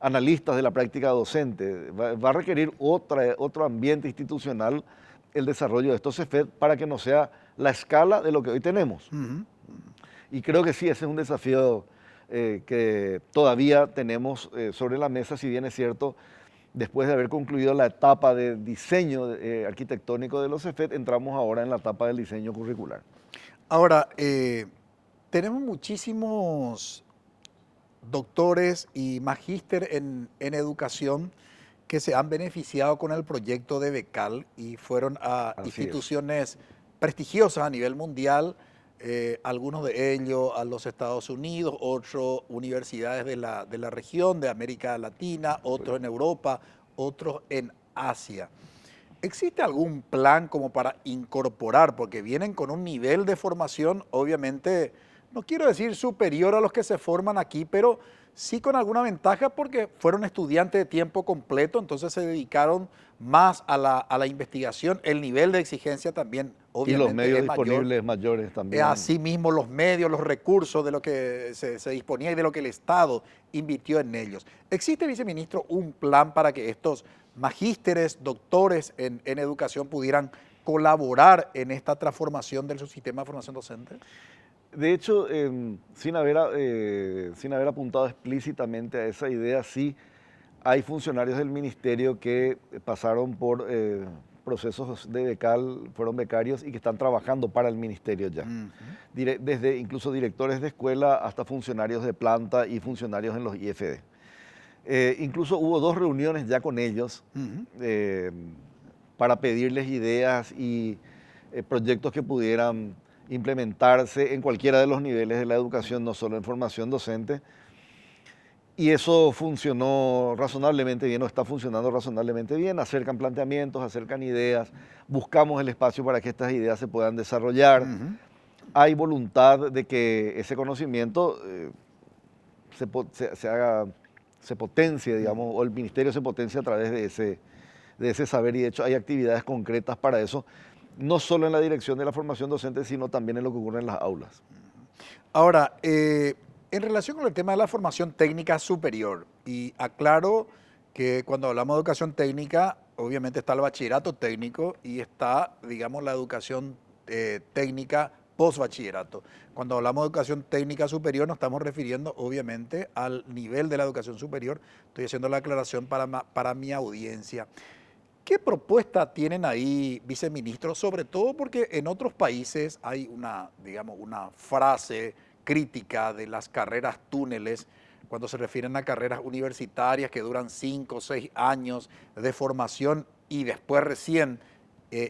analistas de la práctica docente, va a requerir otro ambiente institucional el desarrollo de estos CEFED para que no sea la escala de lo que hoy tenemos. Y creo que sí, ese es un desafío que todavía tenemos sobre la mesa, si bien es cierto, después de haber concluido la etapa de diseño arquitectónico de los CEFED, entramos ahora en la etapa del diseño curricular. Ahora, tenemos muchísimos doctores y magíster en educación que se han beneficiado con el proyecto de Becal y fueron a instituciones prestigiosas a nivel mundial, algunos de ellos a los Estados Unidos, otros universidades de la región, de América Latina, otros en Europa, otros en Asia. ¿Existe algún plan como para incorporar? Porque vienen con un nivel de formación, obviamente, no quiero decir superior a los que se forman aquí, pero sí con alguna ventaja porque fueron estudiantes de tiempo completo, entonces se dedicaron más a la investigación. El nivel de exigencia también, obviamente, y los medios es disponibles mayores también. Asimismo, los medios, los recursos de lo que se disponía y de lo que el Estado invirtió en ellos. ¿Existe, viceministro, un plan para que estos magísteres, doctores en educación pudieran colaborar en esta transformación del subsistema de formación docente? De hecho, sin haber apuntado explícitamente a esa idea, sí hay funcionarios del ministerio que pasaron por procesos de becal, fueron becarios y que están trabajando para el ministerio ya. Desde incluso directores de escuela hasta funcionarios de planta y funcionarios en los IFD. Incluso hubo 2 reuniones ya con ellos para pedirles ideas y proyectos que pudieran implementarse en cualquiera de los niveles de la educación, no solo en formación docente. Y eso funcionó razonablemente bien, o está funcionando razonablemente bien. Acercan planteamientos, acercan ideas, buscamos el espacio para que estas ideas se puedan desarrollar. Hay voluntad de que ese conocimiento se potencie, digamos, o el ministerio se potencie a través de ese saber, y de hecho hay actividades concretas para eso, no solo en la dirección de la formación docente, sino también en lo que ocurre en las aulas. Ahora, en relación con el tema de la formación técnica superior, y aclaro que cuando hablamos de educación técnica, obviamente está el bachillerato técnico y está, digamos, la educación técnica post-bachillerato. Cuando hablamos de educación técnica superior nos estamos refiriendo obviamente al nivel de la educación superior. Estoy haciendo la aclaración para mi audiencia. ¿Qué propuesta tienen ahí, viceministro? Sobre todo porque en otros países hay una frase crítica de las carreras túneles cuando se refieren a carreras universitarias que duran 5 o 6 años de formación y después recién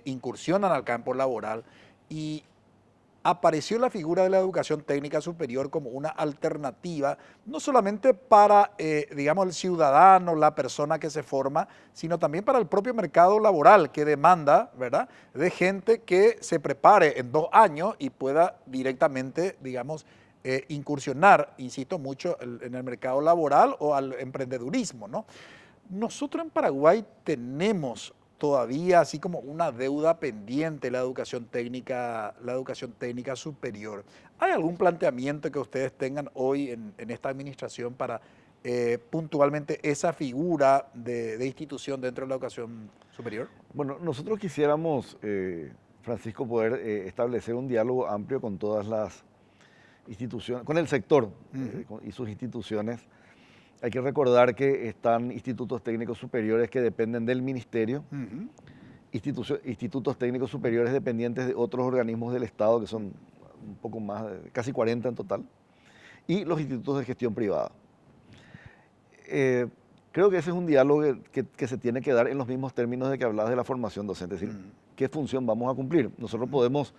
incursionan al campo laboral, y apareció la figura de la educación técnica superior como una alternativa, no solamente para, el ciudadano, la persona que se forma, sino también para el propio mercado laboral que demanda, ¿verdad?, de gente que se prepare en 2 años y pueda directamente, incursionar, insisto mucho, en el mercado laboral o al emprendedurismo, ¿no? Nosotros en Paraguay tenemos todavía así como una deuda pendiente la educación técnica superior. ¿Hay algún planteamiento que ustedes tengan hoy en esta administración para puntualmente esa figura de institución dentro de la educación superior? Bueno, nosotros quisiéramos, Francisco, poder establecer un diálogo amplio con todas las instituciones, con el sector y sus instituciones. Hay que recordar que están institutos técnicos superiores que dependen del ministerio, institutos técnicos superiores dependientes de otros organismos del Estado, que son un poco más, casi 40 en total, y los institutos de gestión privada. Creo que ese es un diálogo que se tiene que dar en los mismos términos de que hablabas de la formación docente, es decir, ¿qué función vamos a cumplir? Nosotros podemos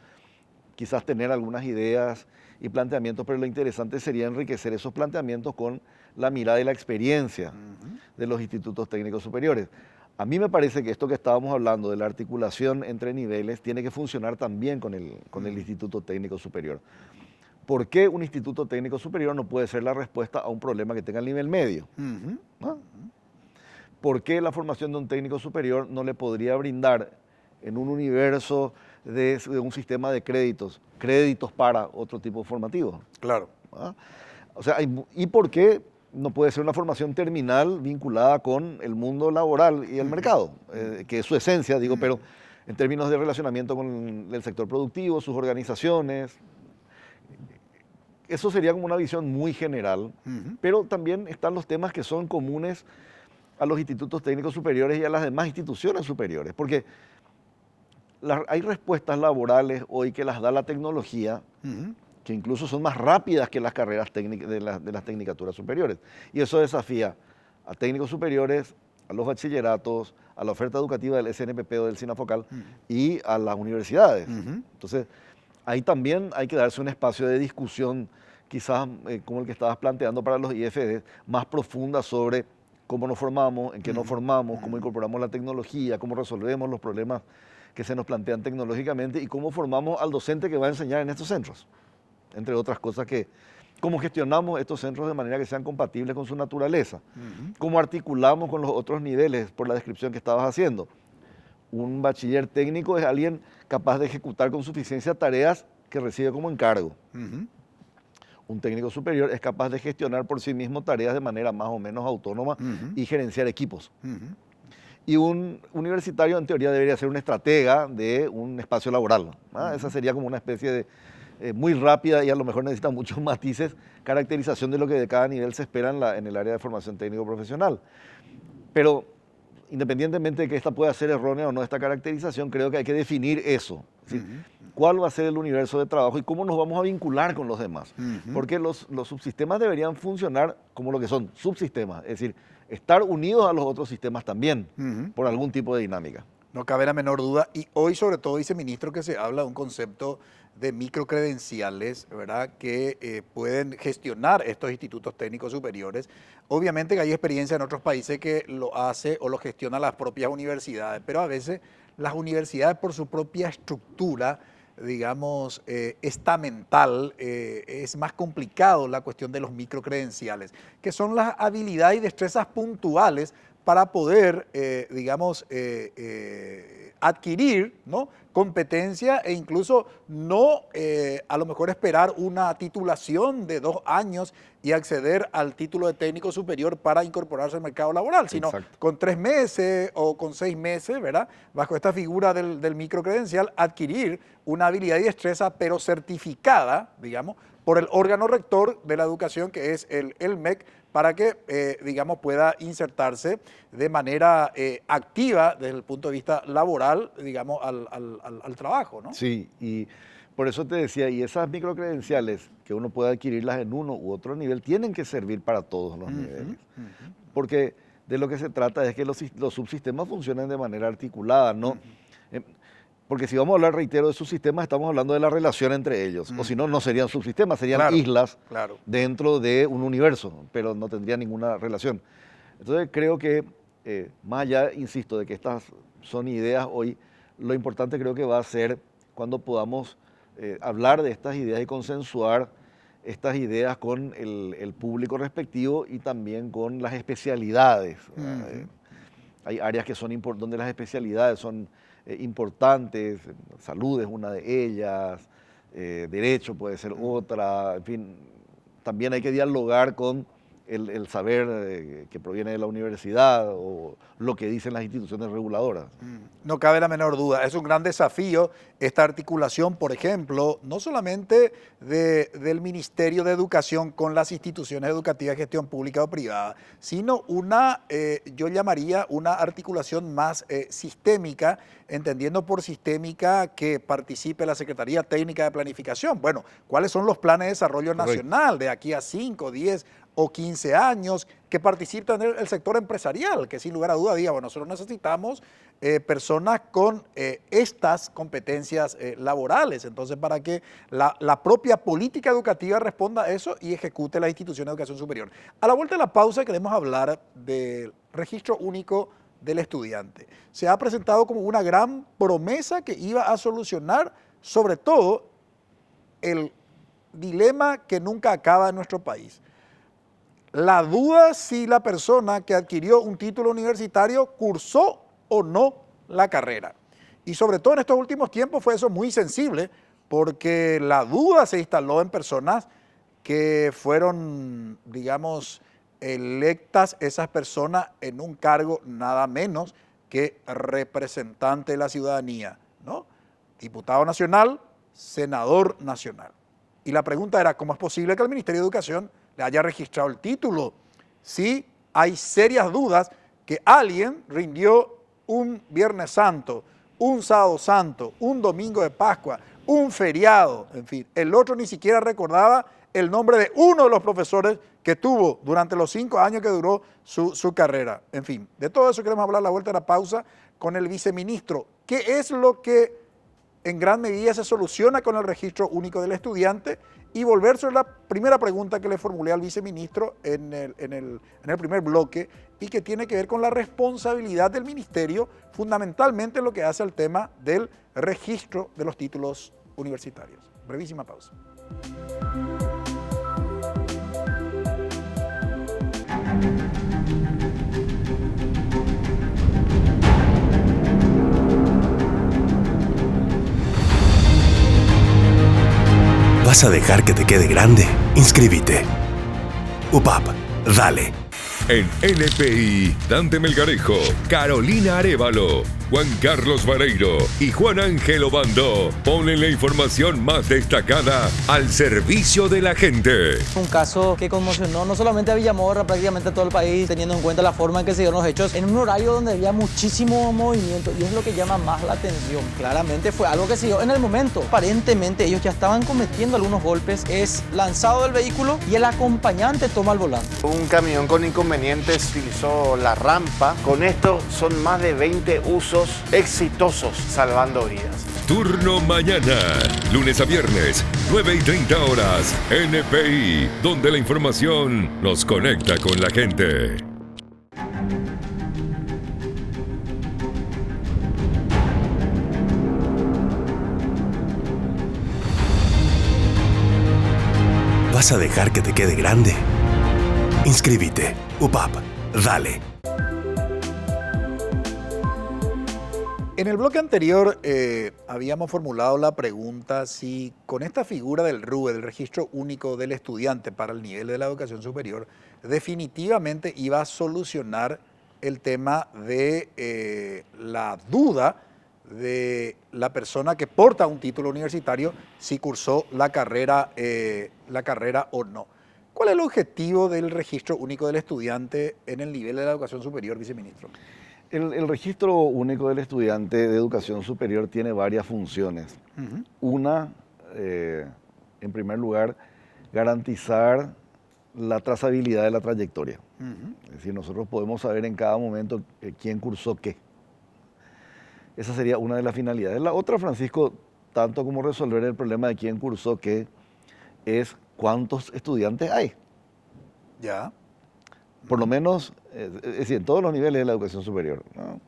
quizás tener algunas ideas y planteamientos, pero lo interesante sería enriquecer esos planteamientos con la mirada y la experiencia de los institutos técnicos superiores. A mí me parece que esto que estábamos hablando de la articulación entre niveles tiene que funcionar también con el Instituto Técnico Superior. ¿Por qué un instituto técnico superior no puede ser la respuesta a un problema que tenga el nivel medio? ¿No? ¿Por qué la formación de un técnico superior no le podría brindar en un universo de un sistema de créditos para otro tipo formativo? Claro. ¿Ah? O sea, ¿y por qué no puede ser una formación terminal vinculada con el mundo laboral y el mercado? Que es su esencia, digo, pero en términos de relacionamiento con el sector productivo, sus organizaciones. Eso sería como una visión muy general, pero también están los temas que son comunes a los institutos técnicos superiores y a las demás instituciones superiores, porque hay respuestas laborales hoy que las da la tecnología, que incluso son más rápidas que las carreras técnicas de las tecnicaturas superiores. Y eso desafía a técnicos superiores, a los bachilleratos, a la oferta educativa del SNPP o del SINAFOCAL y a las universidades. Entonces, ahí también hay que darse un espacio de discusión, quizás como el que estabas planteando para los IFD, más profunda sobre cómo nos formamos, en qué nos formamos, cómo incorporamos la tecnología, cómo resolvemos los problemas que se nos plantean tecnológicamente y cómo formamos al docente que va a enseñar en estos centros. Entre otras cosas, cómo gestionamos estos centros de manera que sean compatibles con su naturaleza, cómo articulamos con los otros niveles por la descripción que estabas haciendo. Un bachiller técnico es alguien capaz de ejecutar con suficiencia tareas que recibe como encargo. Un técnico superior es capaz de gestionar por sí mismo tareas de manera más o menos autónoma y gerenciar equipos. Y un universitario en teoría debería ser un estratega de un espacio laboral, ¿no? Esa sería como una especie de muy rápida y a lo mejor necesita muchos matices, caracterización de lo que de cada nivel se espera en el área de formación técnico-profesional. Pero independientemente de que esta pueda ser errónea o no esta caracterización, creo que hay que definir eso. Es decir, ¿cuál va a ser el universo de trabajo y cómo nos vamos a vincular con los demás? Porque los subsistemas deberían funcionar como lo que son subsistemas, es decir, estar unidos a los otros sistemas también, por algún tipo de dinámica. No cabe la menor duda. Y hoy, sobre todo, viceministro, que se habla de un concepto de microcredenciales, ¿verdad?, que pueden gestionar estos institutos técnicos superiores. Obviamente que hay experiencia en otros países que lo hace o lo gestionan las propias universidades, pero a veces las universidades por su propia estructura, digamos, estamental, es más complicado la cuestión de los microcredenciales, que son las habilidades y destrezas puntuales para poder, digamos, adquirir, ¿no?, competencia e incluso no a lo mejor esperar una titulación de 2 años y acceder al título de técnico superior para incorporarse al mercado laboral, sino con 3 meses o con 6 meses, ¿verdad?, bajo esta figura del microcredencial, adquirir una habilidad y destreza, pero certificada, digamos, por el órgano rector de la educación, que es el MEC, para que, digamos, pueda insertarse de manera activa desde el punto de vista laboral, digamos, al trabajo, ¿no? Sí, y por eso te decía, y esas microcredenciales que uno puede adquirirlas en uno u otro nivel, tienen que servir para todos los niveles. Porque de lo que se trata es que los subsistemas funcionen de manera articulada, ¿no? Porque si vamos a hablar, reitero, de subsistemas, estamos hablando de la relación entre ellos. O si no, no serían subsistemas, serían islas dentro de un universo, pero no tendrían ninguna relación. Entonces creo que, más allá, insisto, de que estas son ideas hoy, lo importante creo que va a ser cuando podamos hablar de estas ideas y consensuar estas ideas con el público respectivo y también con las especialidades. Hay áreas que son donde las especialidades son importantes, salud es una de ellas, derecho puede ser otra, en fin, también hay que dialogar con el saber que proviene de la universidad o lo que dicen las instituciones reguladoras. No cabe la menor duda, es un gran desafío esta articulación, por ejemplo, no solamente del Ministerio de Educación con las instituciones educativas de gestión pública o privada, sino yo llamaría una articulación más sistémica, entendiendo por sistémica que participe la Secretaría Técnica de Planificación. Bueno, ¿cuáles son los planes de desarrollo nacional de aquí a 5, 10 o 15 años, que participan en el sector empresarial, que sin lugar a duda diga, bueno, nosotros necesitamos personas con estas competencias laborales? Entonces, para que la propia política educativa responda a eso y ejecute la institución de educación superior. A la vuelta de la pausa queremos hablar del registro único del estudiante. Se ha presentado como una gran promesa que iba a solucionar, sobre todo, el dilema que nunca acaba en nuestro país. La duda si la persona que adquirió un título universitario cursó o no la carrera. Y sobre todo en estos últimos tiempos fue eso muy sensible, porque la duda se instaló en personas que fueron, digamos, electas esas personas en un cargo nada menos que representante de la ciudadanía, ¿no? Diputado nacional, senador nacional. Y la pregunta era, ¿cómo es posible que el Ministerio de Educación le haya registrado el título? Sí, hay serias dudas que alguien rindió un Viernes Santo, un Sábado Santo, un Domingo de Pascua, un feriado, en fin. El otro ni siquiera recordaba el nombre de uno de los profesores que tuvo durante los 5 años que duró su carrera. En fin, de todo eso queremos hablar a la vuelta de la pausa con el viceministro. ¿Qué es lo que en gran medida se soluciona con el registro único del estudiante. Y volver sobre la primera pregunta que le formulé al viceministro en el primer bloque y que tiene que ver con la responsabilidad del ministerio, fundamentalmente en lo que hace al tema del registro de los títulos universitarios. Brevísima pausa. ¿Vas a dejar que te quede grande? Inscríbete. UPAP, dale. En NPI, Dante Melgarejo, Carolina Arévalo, Juan Carlos Vareiro y Juan Ángel Obando ponen la información más destacada al servicio de la gente. Un caso que conmocionó no solamente a Villamorra, prácticamente a todo el país, teniendo en cuenta la forma en que se dieron los hechos, en un horario donde había muchísimo movimiento, y es lo que llama más la atención. Claramente fue algo que se dio en el momento. Aparentemente ellos ya estaban cometiendo algunos golpes, es lanzado del vehículo y el acompañante toma el volante. Un camión con inconvenientes utilizó la rampa. Con esto son más de 20 usos exitosos salvando vidas. Turno mañana, lunes a viernes, 9:30 horas, NPI, donde la información nos conecta con la gente. ¿Vas a dejar que te quede grande? Inscríbete. UPAP, dale. En el bloque anterior habíamos formulado la pregunta si con esta figura del RUE, del Registro Único del Estudiante para el nivel de la educación superior, definitivamente iba a solucionar el tema de la duda de la persona que porta un título universitario si cursó la carrera o no. ¿Cuál es el objetivo del Registro Único del Estudiante en el nivel de la educación superior, viceministro? El Registro Único del Estudiante de Educación Superior tiene varias funciones. Una, en primer lugar, garantizar la trazabilidad de la trayectoria. Es decir, nosotros podemos saber en cada momento quién cursó qué. Esa sería una de las finalidades. La otra, Francisco, tanto como resolver el problema de quién cursó qué, es cuántos estudiantes hay. Ya. Por lo menos, es decir, en todos los niveles de la educación superior, ¿no?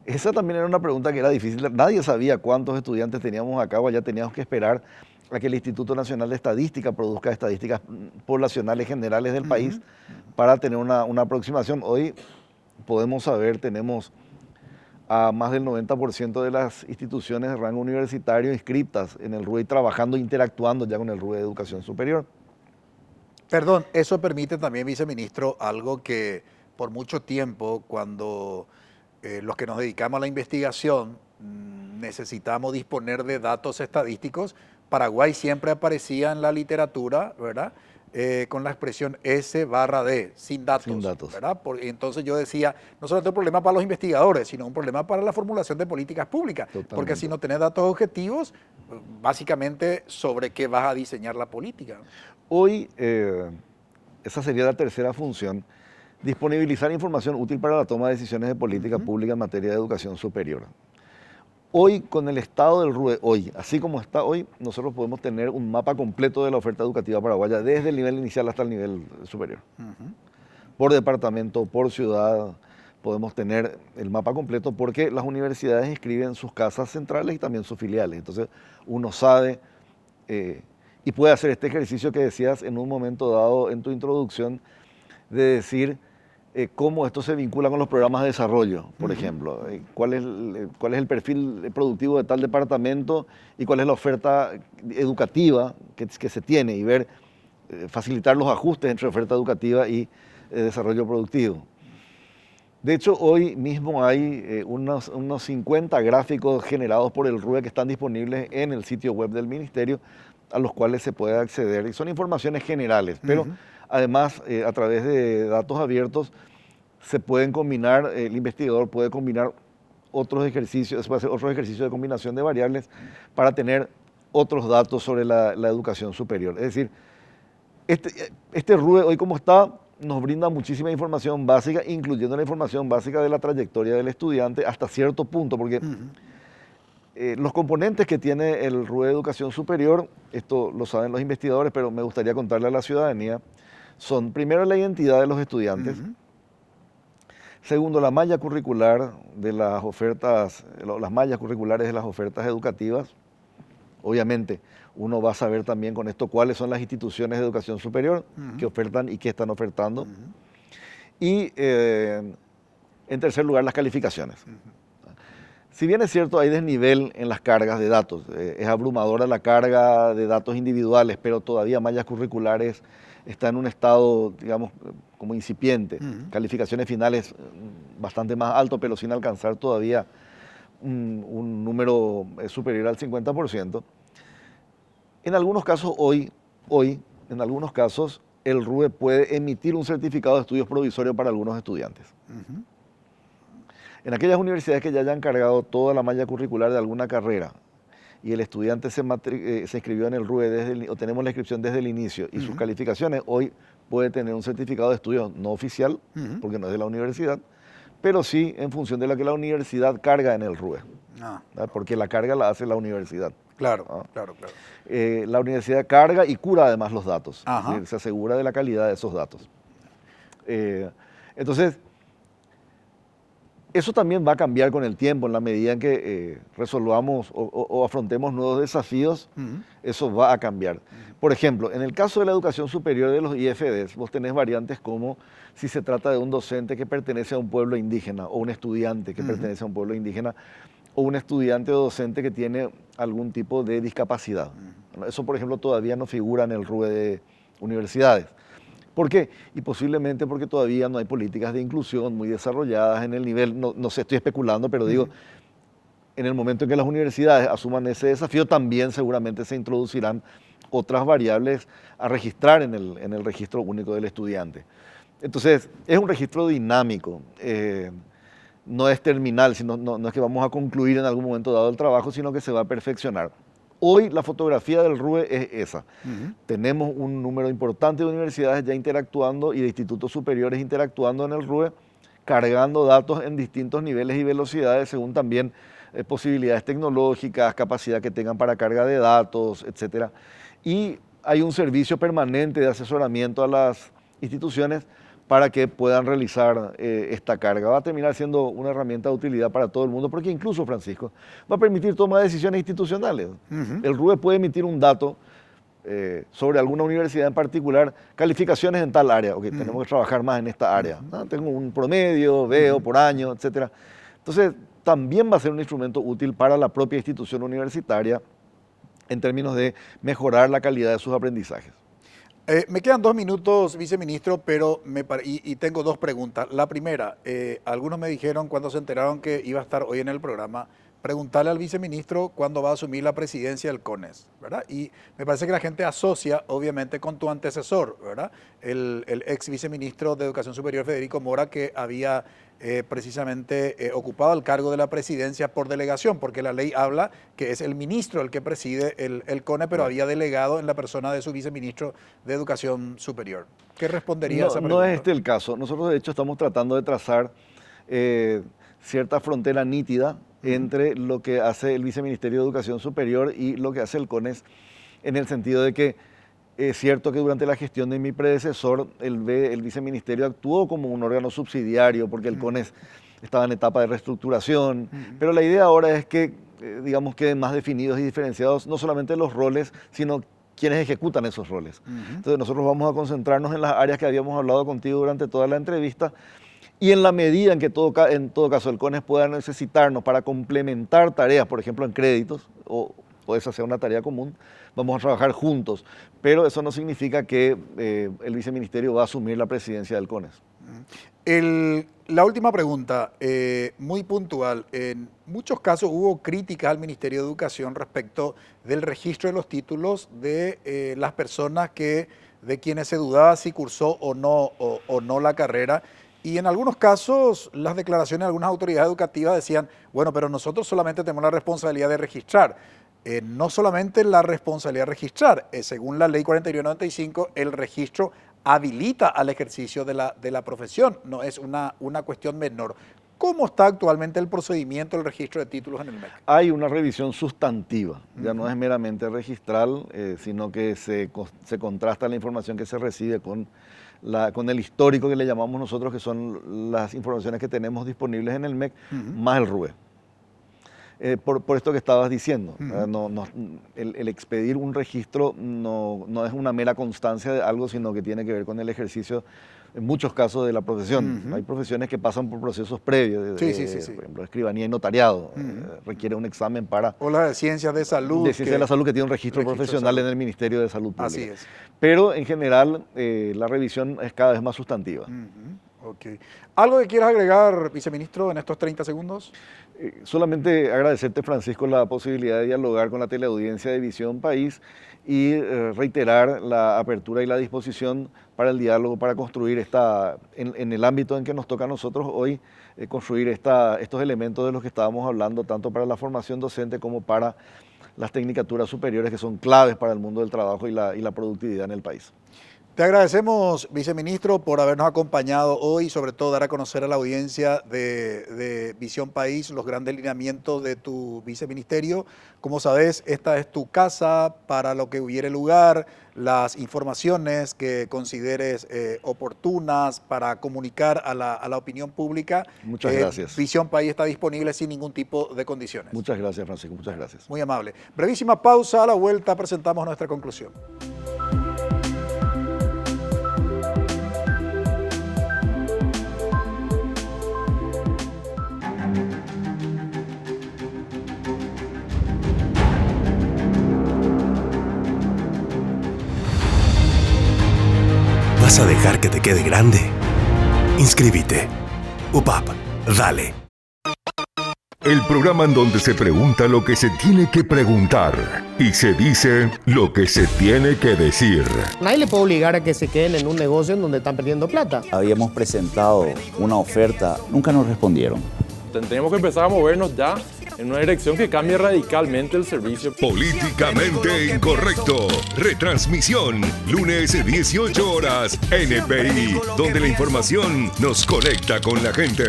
Esa también era una pregunta que era difícil. Nadie sabía cuántos estudiantes teníamos acá, o ya teníamos que esperar a que el Instituto Nacional de Estadística produzca estadísticas poblacionales generales del país para tener una aproximación. Hoy podemos saber, tenemos a más del 90% de las instituciones de rango universitario inscritas en el RUE y trabajando, interactuando ya con el RUE de Educación Superior. Perdón, eso permite también, viceministro, algo que por mucho tiempo, cuando los que nos dedicamos a la investigación necesitamos disponer de datos estadísticos, Paraguay siempre aparecía en la literatura, ¿verdad? Con la expresión S/D, sin datos. Sin datos. ¿Verdad? Entonces yo decía, no solo es un problema para los investigadores, sino un problema para la formulación de políticas públicas. Totalmente. Porque si no tenés datos objetivos, básicamente, ¿sobre qué vas a diseñar la política? Hoy, esa sería la tercera función, disponibilizar información útil para la toma de decisiones de política pública en materia de educación superior. Hoy, con el estado del RUE, hoy, así como está hoy, nosotros podemos tener un mapa completo de la oferta educativa paraguaya, desde el nivel inicial hasta el nivel superior. Por departamento, por ciudad, podemos tener el mapa completo porque las universidades inscriben sus casas centrales y también sus filiales. Entonces, uno sabe y puede hacer este ejercicio que decías en un momento dado en tu introducción, de decir cómo esto se vincula con los programas de desarrollo, por ejemplo. Cuál es el perfil productivo de tal departamento y cuál es la oferta educativa que se tiene, y ver, facilitar los ajustes entre oferta educativa y desarrollo productivo. De hecho, hoy mismo hay unos 50 gráficos generados por el RUE que están disponibles en el sitio web del Ministerio, a los cuales se puede acceder. Y son informaciones generales, pero además, a través de datos abiertos, se pueden combinar, el investigador puede combinar otros ejercicios, puede hacer otros ejercicios de combinación de variables para tener otros datos sobre la educación superior. Es decir, este RUE hoy como está, nos brinda muchísima información básica, incluyendo la información básica de la trayectoria del estudiante hasta cierto punto, porque los componentes que tiene el RUE de Educación Superior, esto lo saben los investigadores, pero me gustaría contarle a la ciudadanía, son primero la identidad de los estudiantes, segundo la malla curricular de las ofertas, las mallas curriculares de las ofertas educativas. Obviamente uno va a saber también con esto cuáles son las instituciones de educación superior que ofertan y que están ofertando. Y en tercer lugar las calificaciones. Si bien es cierto, hay desnivel en las cargas de datos, es abrumadora la carga de datos individuales, pero todavía mallas curriculares está en un estado, digamos, como incipiente, calificaciones finales bastante más alto, pero sin alcanzar todavía un número superior al 50%. En algunos casos, en algunos casos, el RUE puede emitir un certificado de estudios provisorio para algunos estudiantes. En aquellas universidades que ya hayan cargado toda la malla curricular de alguna carrera y el estudiante se inscribió en el RUE o tenemos la inscripción desde el inicio y sus calificaciones, hoy puede tener un certificado de estudios no oficial, porque no es de la universidad, pero sí en función de lo que la universidad carga en el RUE, porque la carga la hace la universidad. Claro. La universidad carga y cura además los datos, es decir, se asegura de la calidad de esos datos. Entonces, eso también va a cambiar con el tiempo, en la medida en que resolvamos o afrontemos nuevos desafíos, eso va a cambiar. Por ejemplo, en el caso de la educación superior de los IFDs, vos tenés variantes como si se trata de un docente que pertenece a un pueblo indígena o un estudiante que pertenece a un pueblo indígena o un estudiante o docente que tiene algún tipo de discapacidad. Eso, por ejemplo, todavía no figura en el RUE de universidades. ¿Por qué? Y posiblemente porque todavía no hay políticas de inclusión muy desarrolladas en el nivel, no sé, estoy especulando, pero digo, en el momento en que las universidades asuman ese desafío, también seguramente se introducirán otras variables a registrar en el registro único del estudiante. Entonces, es un registro dinámico, no es terminal, no es que vamos a concluir en algún momento dado el trabajo, sino que se va a perfeccionar. Hoy la fotografía del RUE es esa. Tenemos un número importante de universidades ya interactuando y de institutos superiores interactuando en el RUE, cargando datos en distintos niveles y velocidades según también posibilidades tecnológicas, capacidad que tengan para carga de datos, etc. Y hay un servicio permanente de asesoramiento a las instituciones para que puedan realizar esta carga. Va a terminar siendo una herramienta de utilidad para todo el mundo, porque incluso, Francisco, va a permitir toma de decisiones institucionales. El RUE puede emitir un dato sobre alguna universidad en particular, calificaciones en tal área, tenemos que trabajar más en esta área. Tengo un promedio, veo por año, etc. Entonces, también va a ser un instrumento útil para la propia institución universitaria en términos de mejorar la calidad de sus aprendizajes. Me quedan 2 minutos, viceministro, pero y tengo 2 preguntas. La primera, algunos me dijeron cuando se enteraron que iba a estar hoy en el programa, preguntarle al viceministro cuándo va a asumir la presidencia del CONES, ¿verdad? Y me parece que la gente asocia, obviamente, con tu antecesor, ¿verdad? El ex viceministro de Educación Superior, Federico Mora, que había precisamente ocupado el cargo de la presidencia por delegación, porque la ley habla que es el ministro el que preside el CONE, pero había delegado en la persona de su viceministro de Educación Superior. ¿Qué respondería a esa pregunta? No es este el caso. Nosotros, de hecho, estamos tratando de trazar cierta frontera nítida entre lo que hace el Viceministerio de Educación Superior y lo que hace el CONES, en el sentido de que es cierto que durante la gestión de mi predecesor, el Viceministerio actuó como un órgano subsidiario, porque el CONES estaba en etapa de reestructuración, pero la idea ahora es que, digamos, queden más definidos y diferenciados no solamente los roles, sino quienes ejecutan esos roles. Entonces nosotros vamos a concentrarnos en las áreas que habíamos hablado contigo durante toda la entrevista, y en la medida en que en todo caso el CONES pueda necesitarnos para complementar tareas, por ejemplo en créditos, o esa sea una tarea común, vamos a trabajar juntos. Pero eso no significa que el viceministerio va a asumir la presidencia del CONES. La última pregunta, muy puntual. En muchos casos hubo críticas al Ministerio de Educación respecto del registro de los títulos de las personas de quienes se dudaba si cursó o no la carrera. Y en algunos casos las declaraciones de algunas autoridades educativas decían, bueno, pero nosotros solamente tenemos la responsabilidad de registrar. No solamente la responsabilidad de registrar, según la ley 4195, el registro habilita al ejercicio de la profesión, no es una cuestión menor. ¿Cómo está actualmente el procedimiento del registro de títulos en el MEC? Hay una revisión sustantiva, ya no es meramente registral, sino que se contrasta la información que se recibe con el histórico que le llamamos nosotros, que son las informaciones que tenemos disponibles en el MEC, más el RUE. Por esto que estabas diciendo, el expedir un registro no es una mera constancia de algo, sino que tiene que ver con el ejercicio, en muchos casos, de la profesión. Hay profesiones que pasan por procesos previos, por ejemplo, escribanía y notariado, requiere un examen para... O las de ciencias de salud. De ciencias de la salud, que tiene un registro profesional en el Ministerio de Salud Pública. Así es. Pero en general la revisión es cada vez más sustantiva. Okay. ¿Algo que quieras agregar, viceministro, en estos 30 segundos? Solamente agradecerte, Francisco, la posibilidad de dialogar con la teleaudiencia de Visión País y reiterar la apertura y la disposición para el diálogo, para construir en el ámbito en que nos toca a nosotros hoy, construir estos elementos de los que estábamos hablando, tanto para la formación docente como para las tecnicaturas superiores, que son claves para el mundo del trabajo y la productividad en el país. Te agradecemos, viceministro, por habernos acompañado hoy y sobre todo dar a conocer a la audiencia de Visión País los grandes lineamientos de tu viceministerio. Como sabes, esta es tu casa para lo que hubiere lugar, las informaciones que consideres oportunas para comunicar a la opinión pública. Muchas gracias. Visión País está disponible sin ningún tipo de condiciones. Muchas gracias, Francisco, muchas gracias. Muy amable. Brevísima pausa, a la vuelta presentamos nuestra conclusión. ¿Vas a dejar que te quede grande? Inscríbete. UPAP, dale. El programa en donde se pregunta lo que se tiene que preguntar y se dice lo que se tiene que decir. Nadie le puede obligar a que se queden en un negocio en donde están perdiendo plata. Habíamos presentado una oferta, nunca nos respondieron. Tenemos que empezar a movernos ya en una dirección que cambie radicalmente el servicio. Políticamente incorrecto. Retransmisión, lunes 18 horas, NPI, donde la información nos conecta con la gente.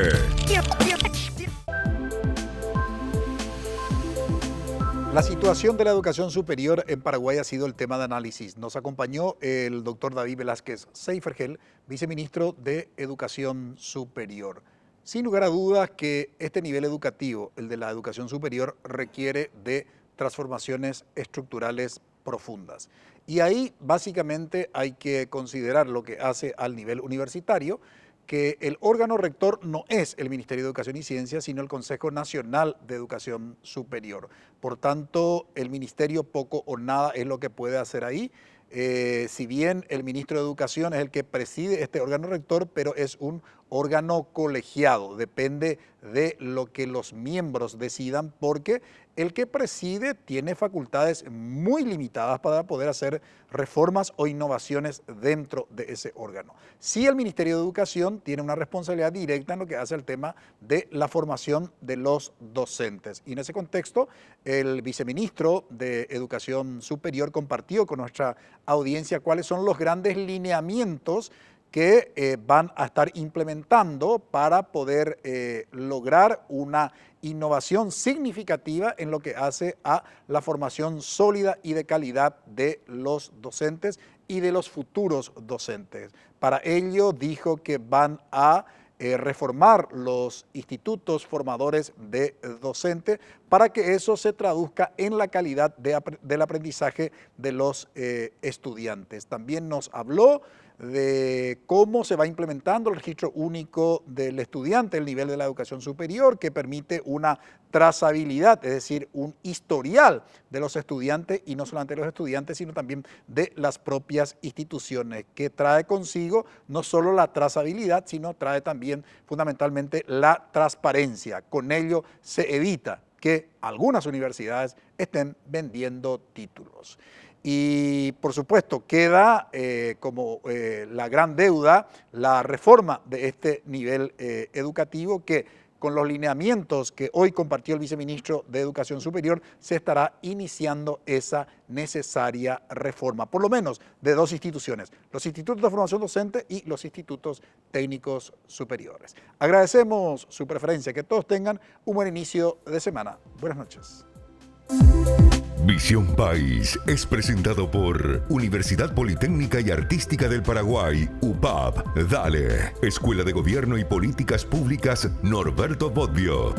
La situación de la educación superior en Paraguay ha sido el tema de análisis. Nos acompañó el doctor David Velázquez Seifergel, viceministro de Educación Superior. Sin lugar a dudas que este nivel educativo, el de la educación superior, requiere de transformaciones estructurales profundas. Y ahí básicamente hay que considerar lo que hace al nivel universitario, que el órgano rector no es el Ministerio de Educación y Ciencia, sino el Consejo Nacional de Educación Superior. Por tanto, el ministerio poco o nada es lo que puede hacer ahí. Si bien el ministro de Educación es el que preside este órgano rector, pero es un órgano colegiado, depende de lo que los miembros decidan, porque el que preside tiene facultades muy limitadas para poder hacer reformas o innovaciones dentro de ese órgano. Sí, el Ministerio de Educación tiene una responsabilidad directa en lo que hace el tema de la formación de los docentes. Y en ese contexto, el viceministro de Educación Superior compartió con nuestra audiencia cuáles son los grandes lineamientos que van a estar implementando para poder lograr una innovación significativa en lo que hace a la formación sólida y de calidad de los docentes y de los futuros docentes. Para ello dijo que van a reformar los institutos formadores de docentes para que eso se traduzca en la calidad del aprendizaje de los estudiantes. También nos habló de cómo se va implementando el registro único del estudiante, el nivel de la educación superior, que permite una trazabilidad, es decir, un historial de los estudiantes, y no solamente de los estudiantes, sino también de las propias instituciones, que trae consigo no solo la trazabilidad, sino trae también fundamentalmente la transparencia. Con ello se evita que algunas universidades estén vendiendo títulos. Y por supuesto queda como la gran deuda la reforma de este nivel educativo que con los lineamientos que hoy compartió el viceministro de Educación Superior, se estará iniciando esa necesaria reforma, por lo menos de 2 instituciones, los institutos de formación docente y los institutos técnicos superiores. Agradecemos su preferencia, que todos tengan un buen inicio de semana. Buenas noches. Visión País es presentado por Universidad Politécnica y Artística del Paraguay, UPAP, Dale, Escuela de Gobierno y Políticas Públicas Norberto Bobbio.